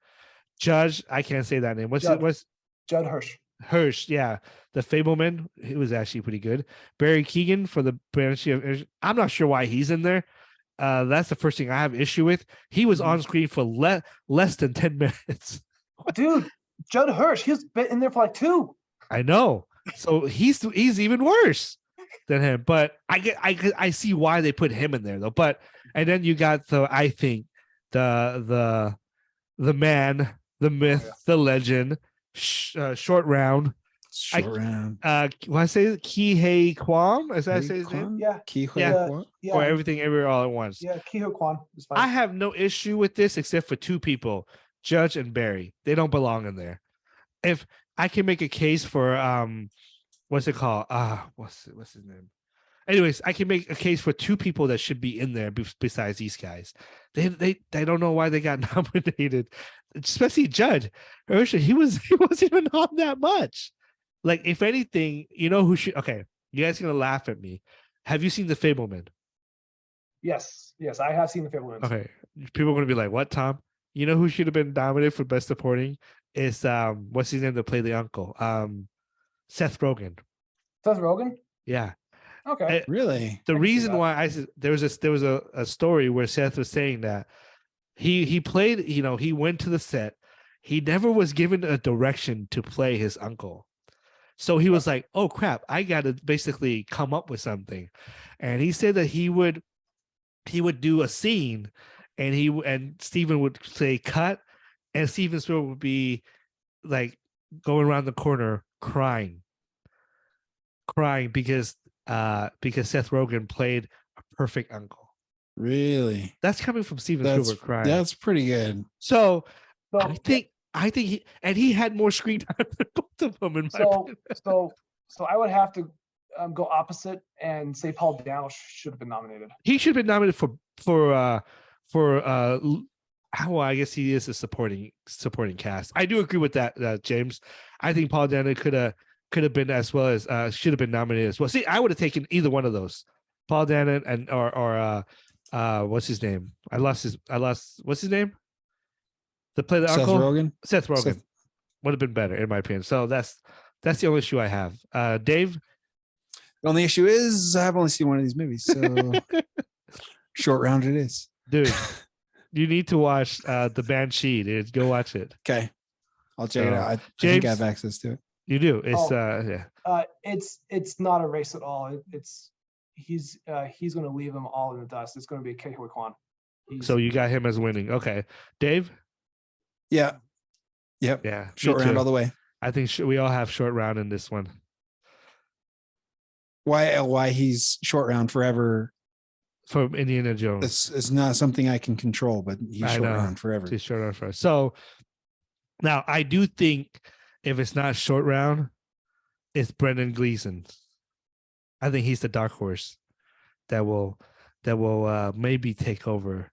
Judge, I can't say that name. What's Judd Hirsch. Hirsch? Yeah, the Fableman. He was actually pretty good. Barry Keoghan for the Banshee of Inisherin. I'm not sure why he's in there. That's the first thing I have issue with. He was on screen for less than 10 minutes. Dude, Judd Hirsch, he's been in there for like 2. I know. So he's even worse than him. But I see why they put him in there though. But and then you got I think the man, the myth, the legend, short round. Short round. What I say? Kihei Kwan? Is that say his name? Yeah. Yeah. For Everything Everywhere All at Once. Yeah, Ki-ho Kwan is fine. I have no issue with this except for 2 people, Judge and Barry. They don't belong in there. If I can make a case for what's it called? What's his name? Anyways, I can make a case for 2 people that should be in there besides these guys. They don't know why they got nominated, especially Judge Ursha. He wasn't even on that much. Like, if anything, you know who should? Okay, you guys are gonna laugh at me. Have you seen The Fableman? Yes, I have seen the Fablemans. Okay, people are gonna be like, "What, Tom?" You know who should have been nominated for Best Supporting is what's his name to play the uncle? Seth Rogen. Seth Rogen? Yeah. Okay. Really? The can see reason that. why there was a story where Seth was saying that he played, he went to the set, he never was given a direction to play his uncle. So he was like, "Oh crap, I got to basically come up with something." And he said that he would do a scene and Steven would say cut, and Steven Spielberg would be like going around the corner crying because Seth Rogen played a perfect uncle. Really? That's coming from Steven That's Spielberg crying. that's pretty good. So So, I think he had more screen time than both of them in my opinion. so I would have to go opposite and say Paul Dano should have been nominated. He should have been nominated for I guess he is a supporting cast. I do agree with that, James. I think Paul Dano could have been as well as should have been nominated as well. See, I would have taken either one of those, Paul Dano and or what's his name? I lost what's his name? To play the Seth uncle, Rogen. Seth Rogen would have been better in my opinion. So that's the only issue I have. Dave. The only issue is I've only seen one of these movies, so short round it is. Dude, you need to watch the Banshee, dude. Go watch it. Okay, I'll check it out. I think James? I have access to it. You do. It's yeah. It's not a race at all. He's going to leave them all in the dust. It's going to be Ke-Huy Quan. So you got him as winning. Okay. Dave? Yeah. Yep. Yeah. Short round all the way. I think we all have short round in this one. Why he's short round forever? From Indiana Jones. It's not something I can control, but he's short round forever. He's short round forever. So now I do think if it's not short round, it's Brendan Gleeson. I think he's the dark horse that will maybe take over,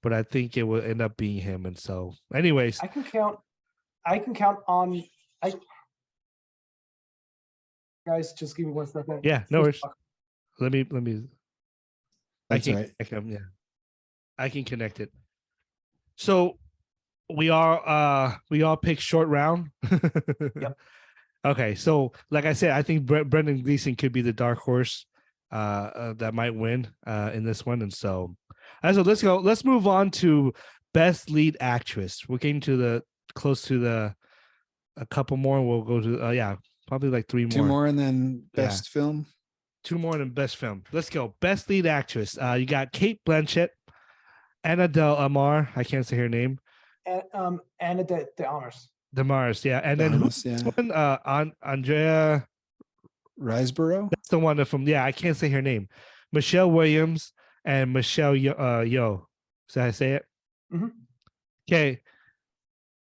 but I think it will end up being him. And so, anyways, I can count on. Guys, just give me 1 second. Yeah, no worries. Let me. That's I right. can connect it. So we all pick short round. Yep. Okay, so like I said, I think Brendan Gleeson could be the dark horse that might win in this one, and so let's go. Let's move on to best lead actress. We're getting to the close to the a couple more. We'll go to yeah, probably like three more. Two more and then best film. Two more than best film. Let's go. Best lead actress. You got Kate Blanchett, Anna Del Amar. I can't say her name. And Anna de Armas. Demars, yeah. And then who's this one? Andrea Riseborough. That's the one from I can't say her name. Michelle Williams and Michelle Yeoh. So I say it? Mm-hmm. Okay.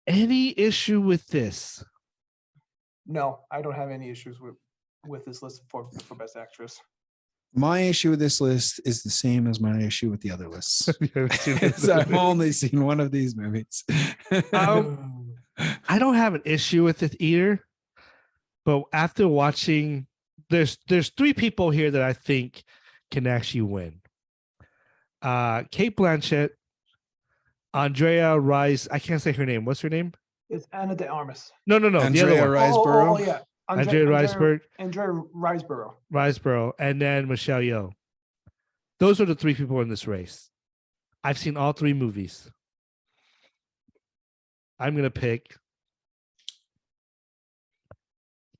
Any issue with this? No, I don't have any issues with this list for best actress. My issue with this list is the same as my issue with the other lists. I've only seen one of these movies. I don't have an issue with it either, but after watching, there's three people here that I think can actually win. Kate Blanchett, Andrea Rise. I can't say her name. What's her name? It's Anna de Armas. No. Andrea the other one. Riseborough. Oh yeah. Andrea Riseborough. Andrea Riseborough. Riseborough, and then Michelle Yeoh. Those are the three people in this race. I've seen all three movies. I'm gonna pick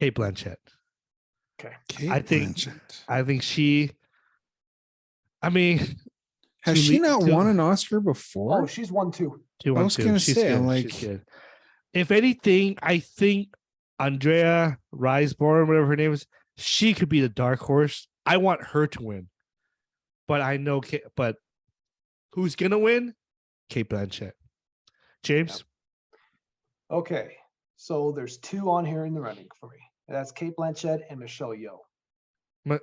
Kate Blanchett. Okay. I think she. I mean, has she not won an Oscar before? Oh, she's won two. I was gonna say, I'm like, she's good. If anything, I think Andrea Riseborough, whatever her name is, she could be the dark horse. I want her to win, but I know. But who's gonna win? Kate Blanchett. James. Okay, so there's two on here in the running for me. That's Kate Blanchett and Michelle Yeoh. No,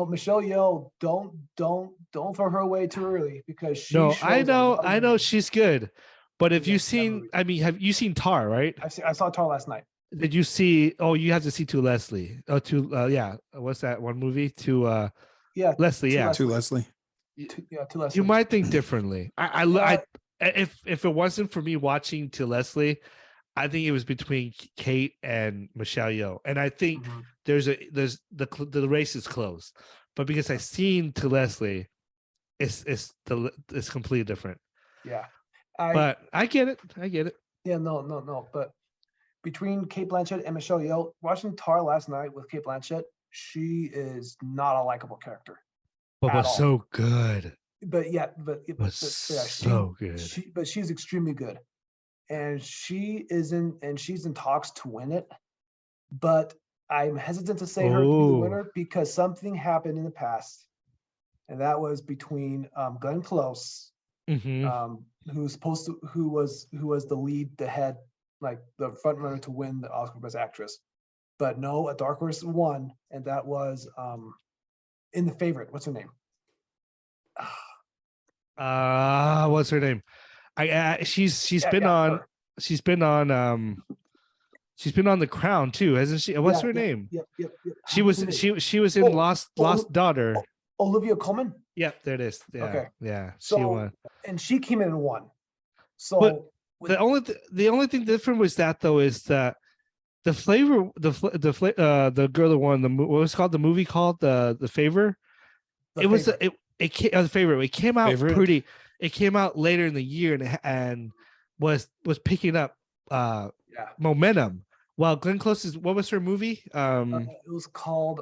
Michelle Yeoh, don't throw her away too early because she. No, I know she's good, but if you've seen, I mean, have you seen Tar? Right? I saw Tar last night. Did you see? Oh, you have to see To Leslie. Oh, what's that one movie? To Leslie. Yeah, To Leslie. To Leslie. You might think differently. If it wasn't for me watching To Leslie, I think it was between Kate and Michelle Yeoh, and I think there's the race is close, but because I've seen To Leslie, it's completely different. Yeah, but I get it. Yeah, no. But between Kate Blanchett and Michelle Yeoh, watching Tar last night with Kate Blanchett, she is not a likable character. But was so good. But so good. But she's extremely good, and she's in talks to win it. But I'm hesitant to say her to be the winner because something happened in the past, and that was between Glenn Close, who was the lead, the head, like the front runner to win the Oscar Best Actress. But no, a dark horse won, and that was in The Favorite. What's her name? What's her name? She's been on The Crown too, hasn't she? What's her name? Yep. She was in Lost Daughter. Olivia Colman. Yep, there it is. Yeah, okay. Yeah. So she won. And she came in and won. So the only thing different was that though is that the flavor the girl that won what was called the movie called the favor. It came out pretty. It came out later in the year and was picking up momentum. While Glenn Close's what was her movie? It was called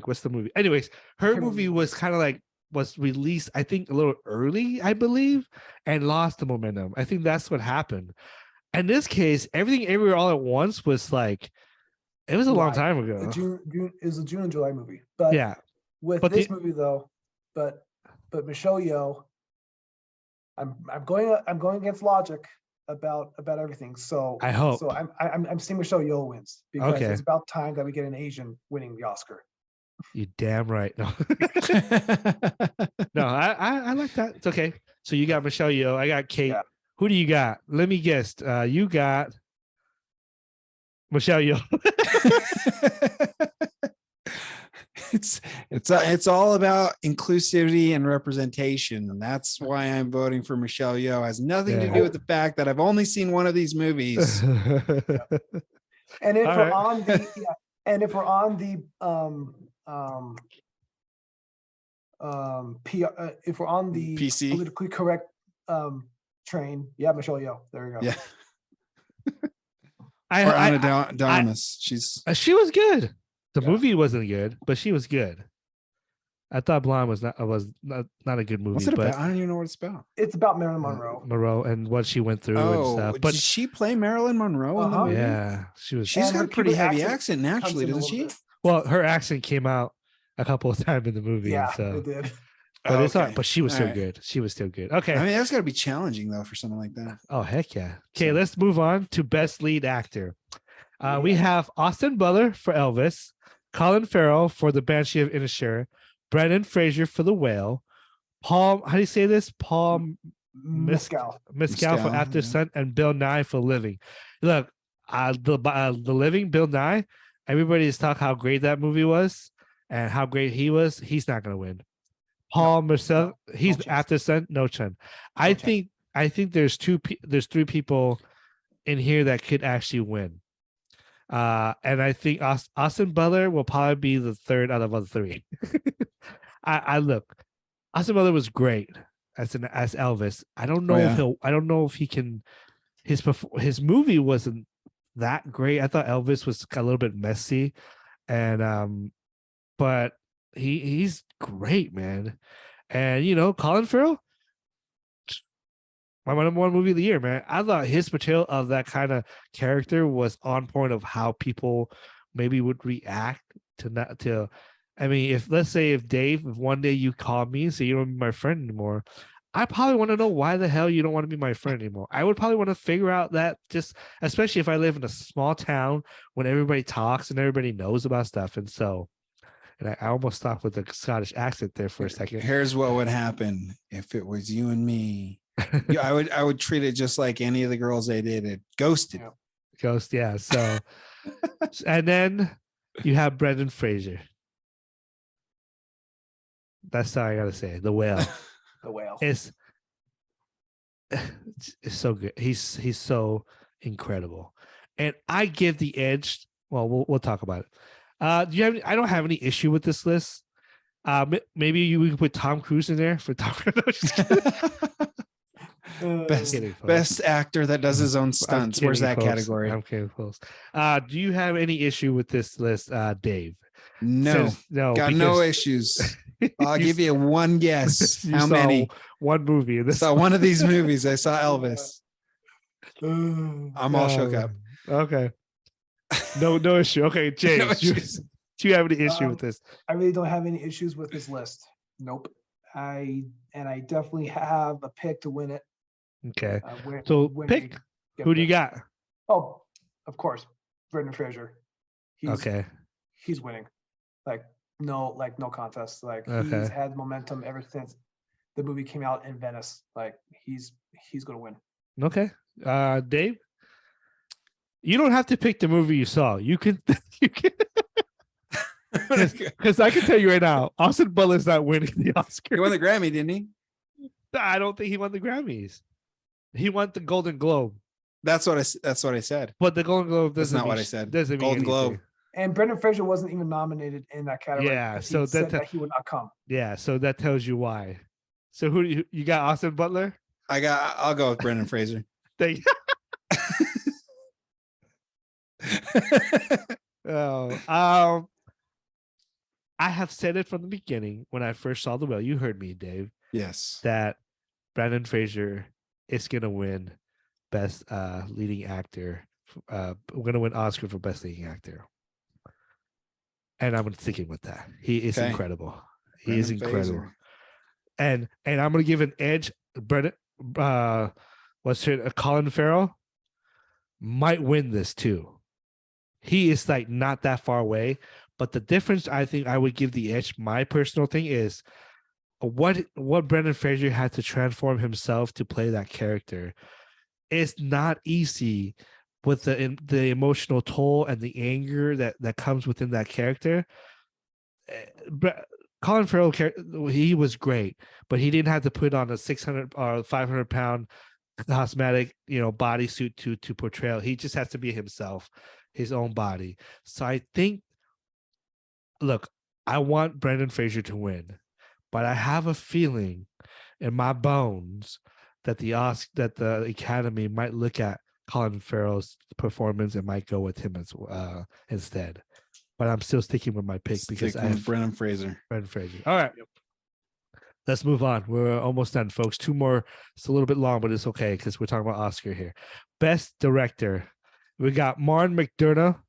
what's the movie? Anyways, her movie was kind of like was released I think a little early, I believe, and lost the momentum. I think that's what happened. In this case, Everything Everywhere All at Once was like it was a long time ago. It was a June and July movie, but yeah. With this movie though, but Michelle Yeoh, I'm going against logic about everything. So I hope. So I'm seeing Michelle Yeoh wins because it's about time that we get an Asian winning the Oscar. You damn right. No, no, I like that. It's okay. So you got Michelle Yeoh. I got Kate. Yeah. Who do you got? Let me guess. You got Michelle Yeoh. It's all about inclusivity and representation, and that's why I'm voting for Michelle Yeoh. It has nothing to Yeah. do with the fact that I've only seen one of these movies. And if All we're right. on the and if we're on the if we're on the PC. politically correct train, yeah, Michelle Yeoh. There you go. Yeah. I, Or I, Ana I- de Armas. She's she was good. The Yeah. movie wasn't good, but she was good. I thought Blonde was not a good movie. what's it but about? I don't even know what it's about. It's about Marilyn Monroe. Moreau and what she went through and Oh, stuff. did But she play Marilyn Monroe in the Uh-huh. movie? yeah, she was. She's And got her a pretty Cuban heavy accent accent comes naturally, in a doesn't little she? bit. Well, her accent came out a couple of times in the movie. Yeah, and so, it did. but Oh, it's not. okay. But she was All still right. good. She was still good. Okay. I mean, that's got to be challenging though for someone like that. Oh heck yeah. Okay, So- let's move on to best lead actor. We Yeah. have Austin Butler for Elvis, Colin Farrell for The Banshee of Inisherin, Brendan Fraser for The Whale, Paul. How do you say this? Paul Mescal. Mescal for Mescal, After yeah. Sun, and Bill Nye for Living. Look, the Living, Bill Nye. Everybody's talk how great that movie was and how great he was. He's not gonna win. Paul Marcel, he's chance. After Sun, no chance. I chance. think there's there's three people in here that could actually win. And I think Austin Butler will probably be the third out of the three. I look, Austin Butler was great as Elvis. I don't know if yeah. I don't know if he can. His movie wasn't that great. I thought Elvis was a little bit messy, and but he's great, man. And you know, Colin Farrell, my number one movie of the year, man. I thought his portrayal of that kind of character was on point of how people maybe would react to not to. I mean, if let's say if Dave, if one day you call me and say you don't want to be my friend anymore, I probably want to know why the hell you don't want to be my friend anymore. I would probably want to figure out that, just especially if I live in a small town when everybody talks and everybody knows about stuff. And so, and I almost stopped with the Scottish accent there for a second. Here's what would happen if it was you and me. Yeah, I would treat it just like any of the girls they dated. Ghosted. Yeah. Ghost, yeah. So, and then you have Brendan Fraser. That's all I gotta say. The Whale. The Whale. It's so good. He's so incredible, and I give the edge. Well, we'll talk about it. Do you have? I don't have any issue with this list. Maybe we can put Tom Cruise in there for Tom. No, just kidding. Best Kidding, folks. best actor that does his own stunts. I'm Where's kidding, that folks. category? I'm kidding, folks. Do you have any issue with this list, Dave? No, No. got no because issues. I'll give you one guess. you How saw many? One movie. In I this saw one of these movies. I saw Elvis. Uh, I'm all shook up. Okay. No issue. Okay, James. No do issues. you have any issue with this? I really don't have any issues with this list. Nope. I definitely have a pick to win it. Okay. So pick. Who do you got? Oh, of course, Brendan Fraser. Okay. He's winning. Like no contest. Like Okay. he's had momentum ever since the movie came out in Venice. Like he's gonna win. Okay. Dave? You don't have to pick the movie you saw. You can because I can tell you right now, Austin Butler's not winning the Oscar. He won the Grammy, didn't he? I don't think he won the Grammys. He won the Golden Globe. That's what I said. But the Golden Globe That's doesn't not what mean- I said. Doesn't mean Golden Globe. anything. And Brendan Fraser wasn't even nominated in that category. Yeah, because so he said that- that he would not come. Yeah, so that tells you why. So who do you got? Austin Butler? I'll go with Brendan Fraser. Thank Oh, I have said it from the beginning when I first saw The Whale. You heard me, Dave, Yes. that Brendan Fraser is gonna win best leading actor. We're gonna win Oscar for best leading actor, and I'm sticking with that. He is Okay. incredible. He is Brendan incredible, Fraser. and I'm gonna give an edge. Brendan, what's it? Colin Farrell might win this too. He is like not that far away, but the difference I think I would give the edge. My personal thing is what Brendan Fraser had to transform himself to play that character. It's not easy with the emotional toll and the anger that comes within that character. Colin Farrell, he was great, but he didn't have to put on a 600 or 500 pound cosmetic, bodysuit to portray. He just has to be himself, his own body. So I think, look, I want Brendan Fraser to win, but I have a feeling in my bones that the Academy might look at Colin Farrell's performance and might go with him as instead. But I'm still sticking with my pick because I have Brendan Fraser. Brendan Fraser. All right. Let's move on. We're almost done, folks. Two more. It's a little bit long, but it's okay because we're talking about Oscar here. Best Director. We got Martin McDonough.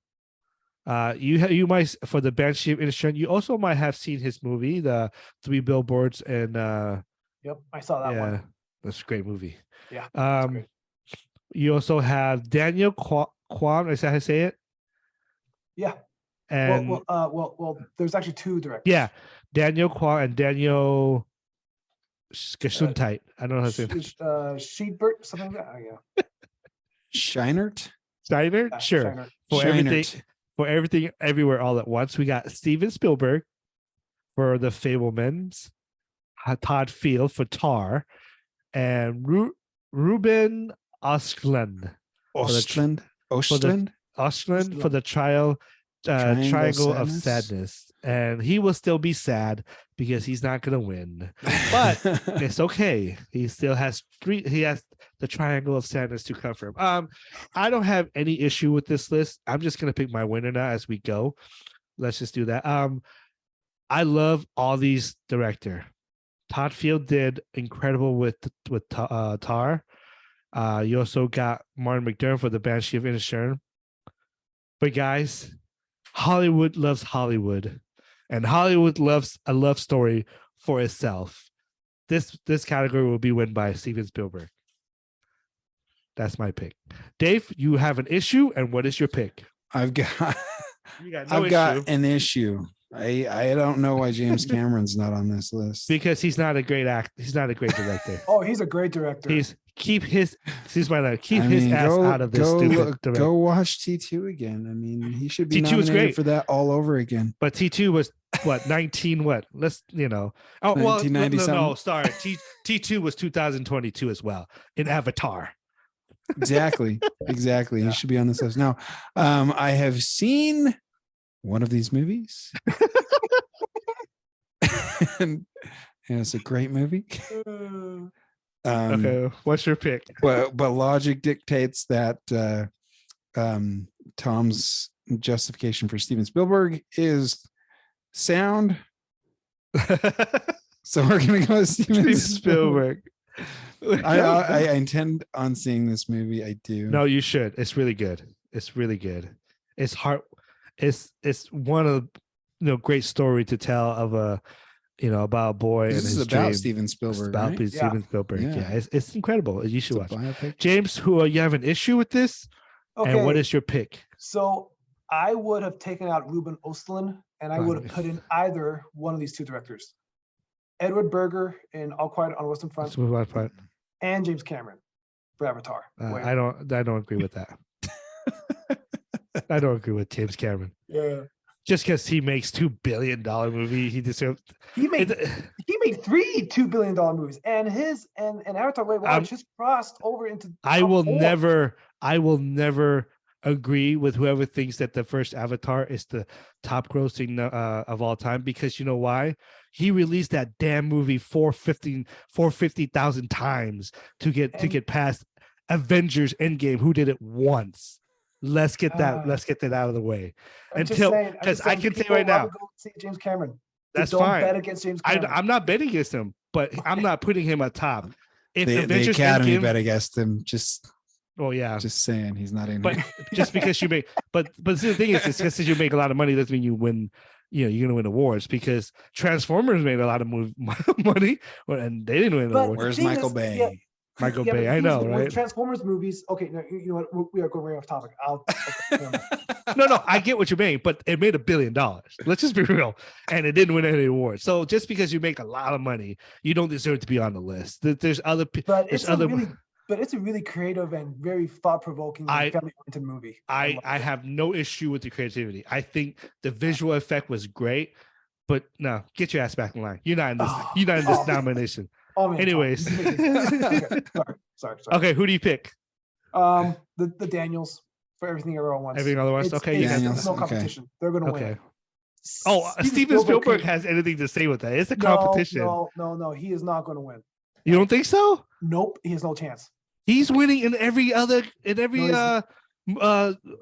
You might, for the Banshee of Inisherin, you also might have seen his movie, the Three Billboards, and Yep, I saw that one. That's a great movie. Yeah. That's great. You also have Daniel Kwan. Is that how I say it? Yeah. And well, there's actually two directors. Yeah, Daniel Kwan and Daniel Gesundheit. I don't know how to say it. Sheetbert, something like that. Oh, yeah. Scheinert? Steiner? Yeah, Sure. Steiner. For everything, everywhere, all at once. We got Steven Spielberg for The Fablemans, Todd Field for Tar, and Ruben Östlund for the Triangle of Sadness. And he will still be sad because he's not going to win, but it's okay. He still has the Triangle of Sadness to come from. I don't have any issue with this list. I'm just going to pick my winner now as we go. Let's just do that. I love all these director. Todd Field did incredible with Tar. You also got Martin McDonough for the Banshee of Inisherin. But guys, Hollywood loves Hollywood, and Hollywood loves a love story for itself. This category will be won by Steven Spielberg. That's my pick. Dave, you have an issue, and what is your pick? I've got an issue. I don't know why James Cameron's not on this list. Because he's not a great actor. He's not a great director. Oh, he's a great director. Keep his ass out of this stupid director. Go watch T2 again. I mean, he should be T2 was nominated great for that all over again. But T2 was what, 19 what? Let's, Oh, well, 1990 no, sorry. T2 was 2022 as well in Avatar. Exactly. Yeah. He should be on this list. Now, I have seen one of these movies. and it's a great movie. Okay, what's your pick? But logic dictates that Tom's justification for Steven Spielberg is sound. So we're gonna go with Steven Spielberg. I intend on seeing this movie. I do. No, you should. It's really good. It's really good. It's it's one of great story to tell of about a boy and his about dream. Steven Spielberg. It's about right? Steven Spielberg. Yeah, it's incredible. You should watch. Biopic. James, you have an issue with this? Okay. And what is your pick? So I would have taken out Ruben Östlund, and I would have put in either one of these two directors, Edward Berger in All Quiet on the Western Front, and James Cameron for Avatar. I don't agree with that. I don't agree with James Cameron. Yeah. Just because he makes $2 billion movie, he deserves. He made 3 $2 billion movies, and his and Avatar just crossed over into. I will never agree with whoever thinks that the first Avatar is the top grossing of all time, because you know why? He released that damn movie 450,000 times to get past Avengers Endgame, who did it once. Let's get that out of the way. Because I can say right now, go see James Cameron. That's don't fine. Bet against James Cameron. I'm not betting against him, but I'm not putting him at top. If the Academy bet against him, just saying he's not in. But just because you make, but the thing is, it's just because you make a lot of money doesn't mean you win. You're gonna win awards, because Transformers made a lot of money, and they didn't win an award. Where's Michael Bay? Yeah. Michael Bay, I know, right? Transformers movies. Okay, no, you know what? We are going way off topic. No, I get what you're saying, but it made $1 billion. Let's just be real, and it didn't win any awards. So just because you make a lot of money, you don't deserve to be on the list. There's other. But it's a really creative and very thought-provoking and family-oriented movie. I have no issue with the creativity. I think the visual effect was great, But no, get your ass back in line. You're not in this. Oh, You're not in this oh. nomination. Oh man. Anyways. Okay, sorry. Okay, who do you pick? The Daniels for Everything Everywhere All at Once. Everything All at Once? Okay, you Daniels, There's no okay. competition. They're gonna win. Okay. It. Oh, Steven Spielberg could- has anything to say with that? It's a No, competition. No. He is not going to win. You don't think so? Nope. He has no chance. He's winning in every No,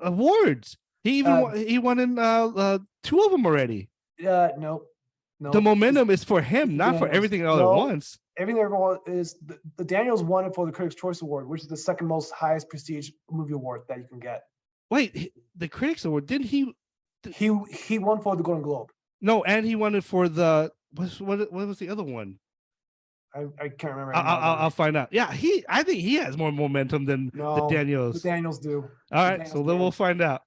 awards. He even he won in 2 of them already. Nope. No. The momentum is for him, not for Daniels. Everything All No. at Once. Everything Everywhere is the Daniels won it for the Critics' Choice Award, which is the second most highest prestige movie award that you can get. Wait, the Critics Award, didn't he? He won for the Golden Globe. No, and he won it for the what was the other one? I can't remember. I'll find out. Yeah, I think he has more momentum than the No, Daniels. The Daniels do. All right, so then we'll find out.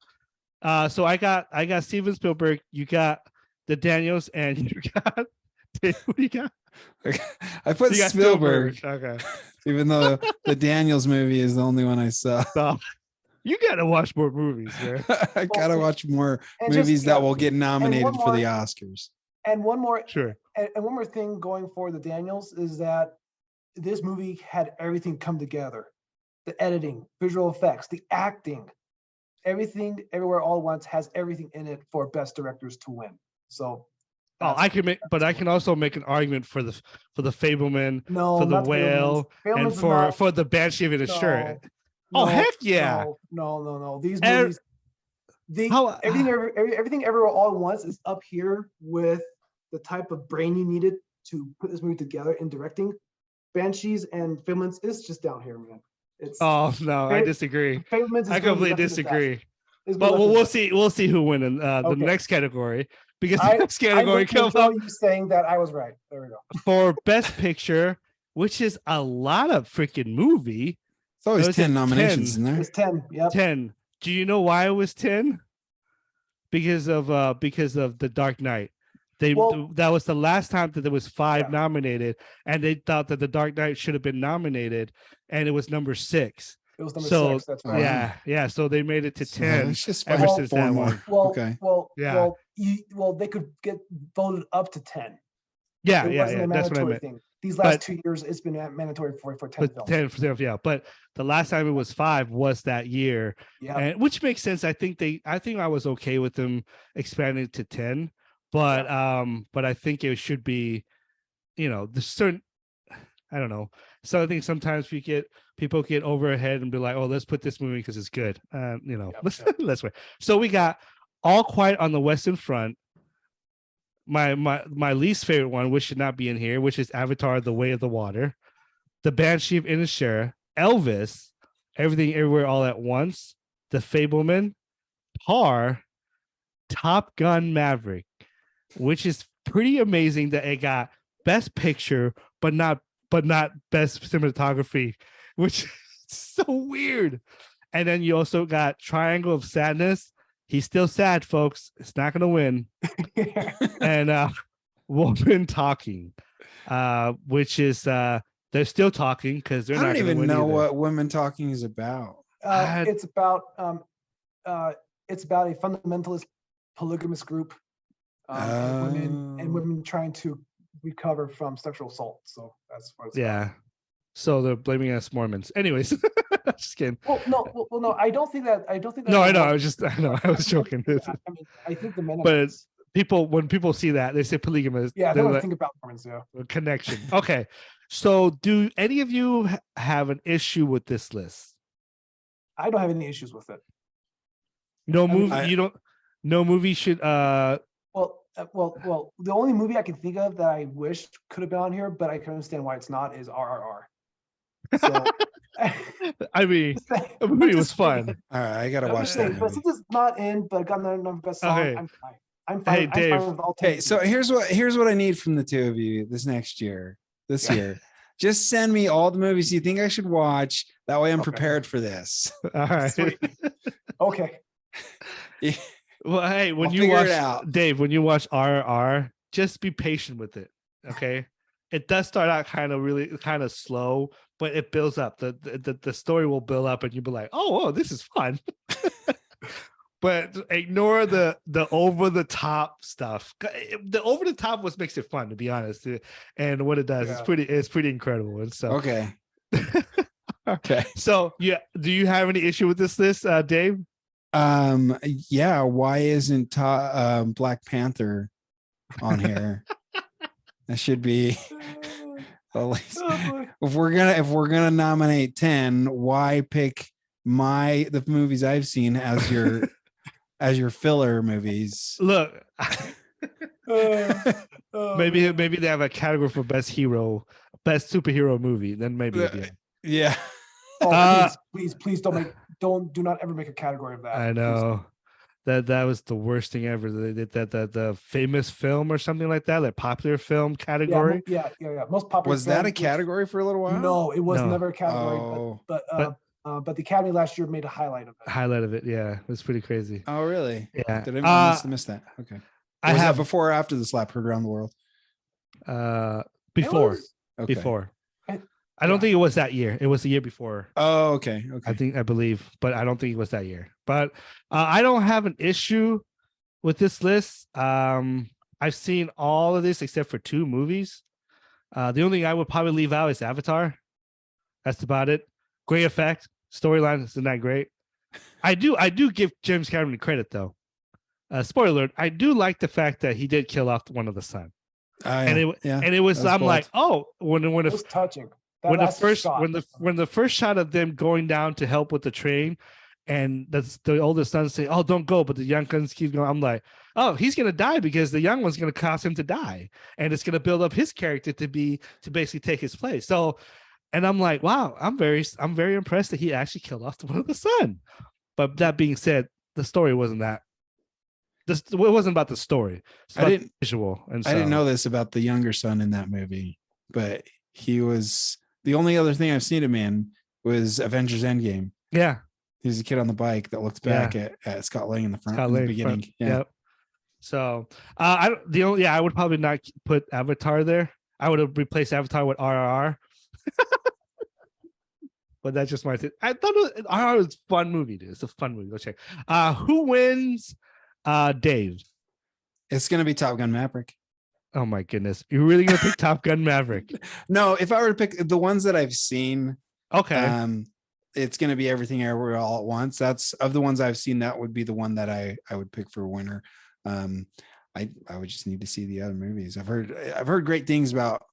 So I got Steven Spielberg, you got the Daniels, and you got what do you got? I put You got Spielberg, Okay. even though the Daniels movie is the only one I saw. So you gotta watch more movies, man. I gotta watch more And movies just, that yeah, will get nominated one for the more- Oscars. And one more Sure. and one more thing going for the Daniels is that this movie had everything come together. The editing, visual effects, the acting, everything everywhere all at once has everything in it for best directors to win. So I can make, but I can also make an argument for the Fableman, no, for the not Whale, Fableman's. and Fableman's is not- for the Banshee of Inisherin. Oh, no, heck yeah. No. These Er- movies, How- everything everywhere all at once is up here with the type of brain you needed to put this movie together in directing. Banshees and Fableman's is just down here, man. It's Oh no, I Fa- disagree. Fableman's is I gonna be completely left in the past. disagree. It's gonna But be left in we'll the see. We'll see who wins in the Okay. next category, because the I- next past. I category wait comes until up you saying that I was right. There we go. for Best Picture, which is a lot of freaking movie. It's always Those 10 are nominations 10. in there. It's 10. Yep. 10. Do you know why it was 10? Because of The Dark Knight. Well- That was the last time that there was 5 Yeah. nominated, and they thought that The Dark Knight should have been nominated, and it was number 6. It was number So, 6. That's Wow. right. Yeah. So they made it to So 10 it's just ever five, since four that more. one. Well, Okay. Yeah. they could get voted up to 10. Yeah, It yeah, wasn't yeah. a That's what I mandatory meant. thing. These last But- 2 years, it's been mandatory for 10 But films. 10 for yeah. But the last time it was 5 was that year. Yeah. And which makes sense. I think I was okay with them expanding to 10, but I think it should be, the certain, I don't know. So I think sometimes people get overhead and be like, oh, let's put this movie because it's good. Let's wait. So we got All Quiet on the Western Front. My least favorite one, which should not be in here, which is Avatar: The Way of the Water, The Banshee of Inisherin, Elvis, Everything Everywhere All at Once, The Fableman, Tar, Top Gun Maverick, which is pretty amazing that it got Best Picture, but not Best Cinematography, which is so weird. And then you also got Triangle of Sadness. He's still sad, folks. It's not gonna win. And Woman Talking, which is they're still talking because they're I not don't gonna even win know either. what Women Talking is about. It's about a fundamentalist polygamous group, and women trying to recover from sexual assault. So that's what it's about. Yeah. So they're blaming us Mormons. Anyways, just kidding. Well, no. I don't think that. No, I know. I was joking. I mean, I think the men. But when people see that, they say polygamous. Yeah, I they're don't like, think about Mormons. Yeah. connection. Okay. So do any of you have an issue with this list? I don't have any issues with it. No mean, movie. No movie should. Well, the only movie I can think of that I wish could have been on here, but I can understand why it's not, is RRR. So, I mean, the movie was fun. All right, I gotta I'm watch just that saying, but movie. since it's not in, but got another best song, Okay. I'm fine. I'm fine. Hey, I'm Dave. fine with all 10 Okay, so movies. here's what I need from the two of you this year. Just send me all the movies you think I should watch. That way I'm Okay. prepared for this. All right. Sweet. Okay. Well, hey, when I'll you figure watch it out. Dave, when you watch RRR, just be patient with it. Okay. It does start out kind of slow, but it builds up. The story will build up and you'll be like, oh, this is fun. but ignore the over the top stuff. The over the top was makes it fun, to be honest. And what it does, Yeah. it's pretty incredible. And so Okay. Okay. So yeah, do you have any issue with this list, Dave? Yeah, why isn't Black Panther on here? That should be at least, Oh, boy. if we're gonna nominate 10, why pick the movies I've seen as your as your filler movies? Look, Oh, maybe man. they have a category for best superhero movie. Then maybe it'd be. Yeah. Oh, please do not ever make a category of that. I know that was the worst thing ever. They did that the famous film or something like that, like popular film category. Yeah. Most popular. Was that film, a category for a little while? No, it was No. never a category. Oh. But the Academy last year made a highlight of it. Highlight of it, yeah, it was pretty crazy. Oh, really? Yeah, Did I miss that? Okay. I Was have that before or after the slap heard around the world? before. Okay. Before. I don't think it was that year. It was the year before. Oh, okay. Okay. I believe, but I don't think it was that year. But I don't have an issue with this list. I've seen all of this except for 2 movies. The only thing I would probably leave out is Avatar. That's about it. Great effect. Storyline isn't that great. I do give James Cameron credit though. Spoiler alert, I do like the fact that he did kill off one of the son. And it was That was I'm bold. like, oh, when It was the touching. when the last first shot. when the first shot of them going down to help with the train, and that's the older son saying, "Oh, don't go," but the young ones keep going. I'm like, "Oh, he's gonna die because the young one's gonna cause him to die, and it's gonna build up his character to basically take his place." So, and I'm like, "Wow, I'm very impressed that he actually killed off one of the son." But that being said, the story wasn't that. It wasn't about the story. It's about the visual. And so, I didn't know this about the younger son in that movie, but he was the only other thing I've seen him in was Avengers Endgame. Yeah. He's a kid on the bike that looked back at Scott Lang in the front in the beginning. Yeah. Yep. So I would probably not put Avatar there. I would have replaced Avatar with RRR. But that's just my thing. I thought RRR was a fun movie, dude. It's a fun movie. Go check. Who wins? Dave. It's gonna be Top Gun Maverick. Oh my goodness. You're really gonna pick Top Gun Maverick? No, if I were to pick the ones that I've seen, okay. It's gonna be Everything Everywhere All at Once. That's of the ones I've seen, that would be the one that I would pick for a winner. I would just need to see the other movies. I've heard great things about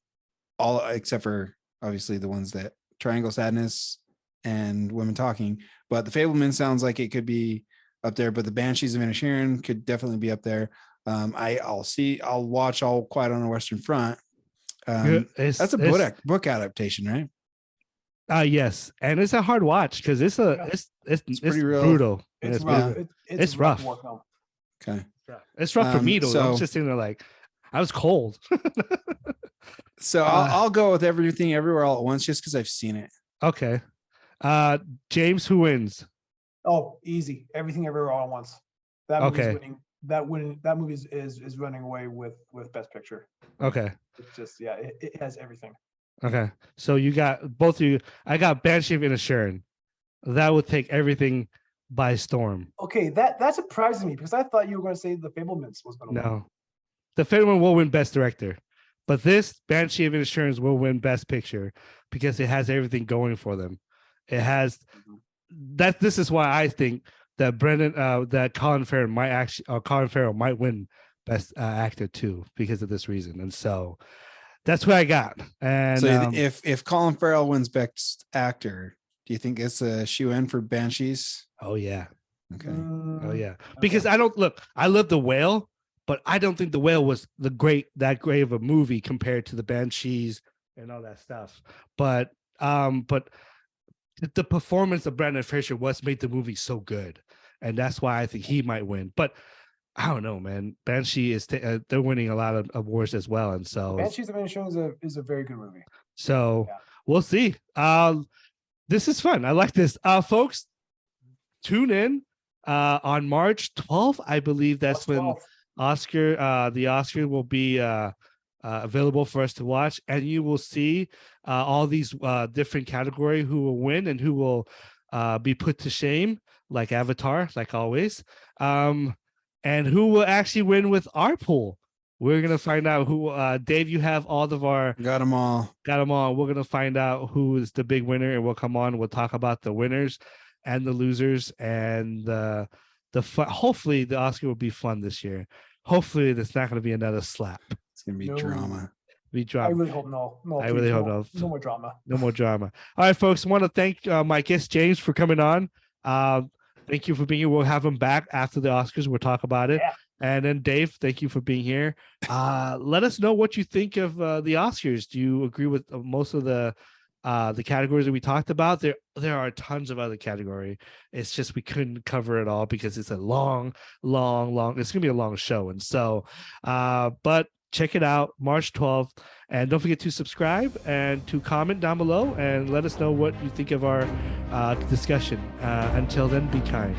all except for obviously the ones that Triangle Sadness and Women Talking, but The Fabelman sounds like it could be up there, but The Banshees of Inisherin could definitely be up there. I'll watch All Quiet on the Western Front. That's a book adaptation, right? Yes, and it's a hard watch because it's pretty real. brutal. It's rough. It's rough. Okay. It's rough for me though. So- I'm just sitting there like, I was cold. So I'll go with Everything Everywhere All at Once just because I've seen it. Okay. James, who wins? Oh, easy. Everything Everywhere All at Once. That movie's Okay. winning. That movie is running away with Best Picture. Okay. It's just it has everything. Okay. So you got both of you. I got Banshee of Inisherin. That would take everything by storm. Okay, that surprises me because I thought you were going to say The Fablemans was going to win. No. The Fableman will win Best Director. But this Banshee of Inisherin will win Best Picture because it has everything going for them. It has that. This is why I think that Colin Farrell might win Best Actor too because of this reason. And so that's what I got. And so if Colin Farrell wins Best Actor, do you think it's a shoe-in for Banshees? Oh yeah. Okay. Oh yeah. Because I love The Whale, but I don't think The Whale was that great of a movie compared to the Banshees and all that stuff. But the performance of Brendan Fraser made the movie so good, and that's why I think he might win. But I don't know, man. Banshee is they're winning a lot of awards as well, and so Banshees of Inisherin is a very good movie. So Yeah. we'll see. This is fun. I like this, folks. Tune in on March 12th. I believe that's when Well, the Oscar will be available for us to watch, and you will see all these different category who will win and who will be put to shame like Avatar, like always. And who will actually win with our pool? We're gonna find out who. Dave, you have all of our Got them all. got them all. We're gonna find out who is the big winner, and we'll come on. We'll talk about the winners and the losers, and the fun. Hopefully, the Oscar will be fun this year. Hopefully, there's not gonna be another slap. It's gonna be No. drama. Be I drama. really hope no. No, I please, really hope no, no. no more drama. No more drama. All right, folks. I want to thank my guest James for coming on. Thank you for being here. We'll have him back after the Oscars. We'll talk about it. Yeah. And then Dave, thank you for being here. Let us know what you think of the Oscars. Do you agree with most of the categories that we talked about? There are tons of other category. It's just we couldn't cover it all because it's a long. It's gonna be a long show, and so, but check it out, March 12th, and don't forget to subscribe and to comment down below and let us know what you think of our discussion. Until then, be kind.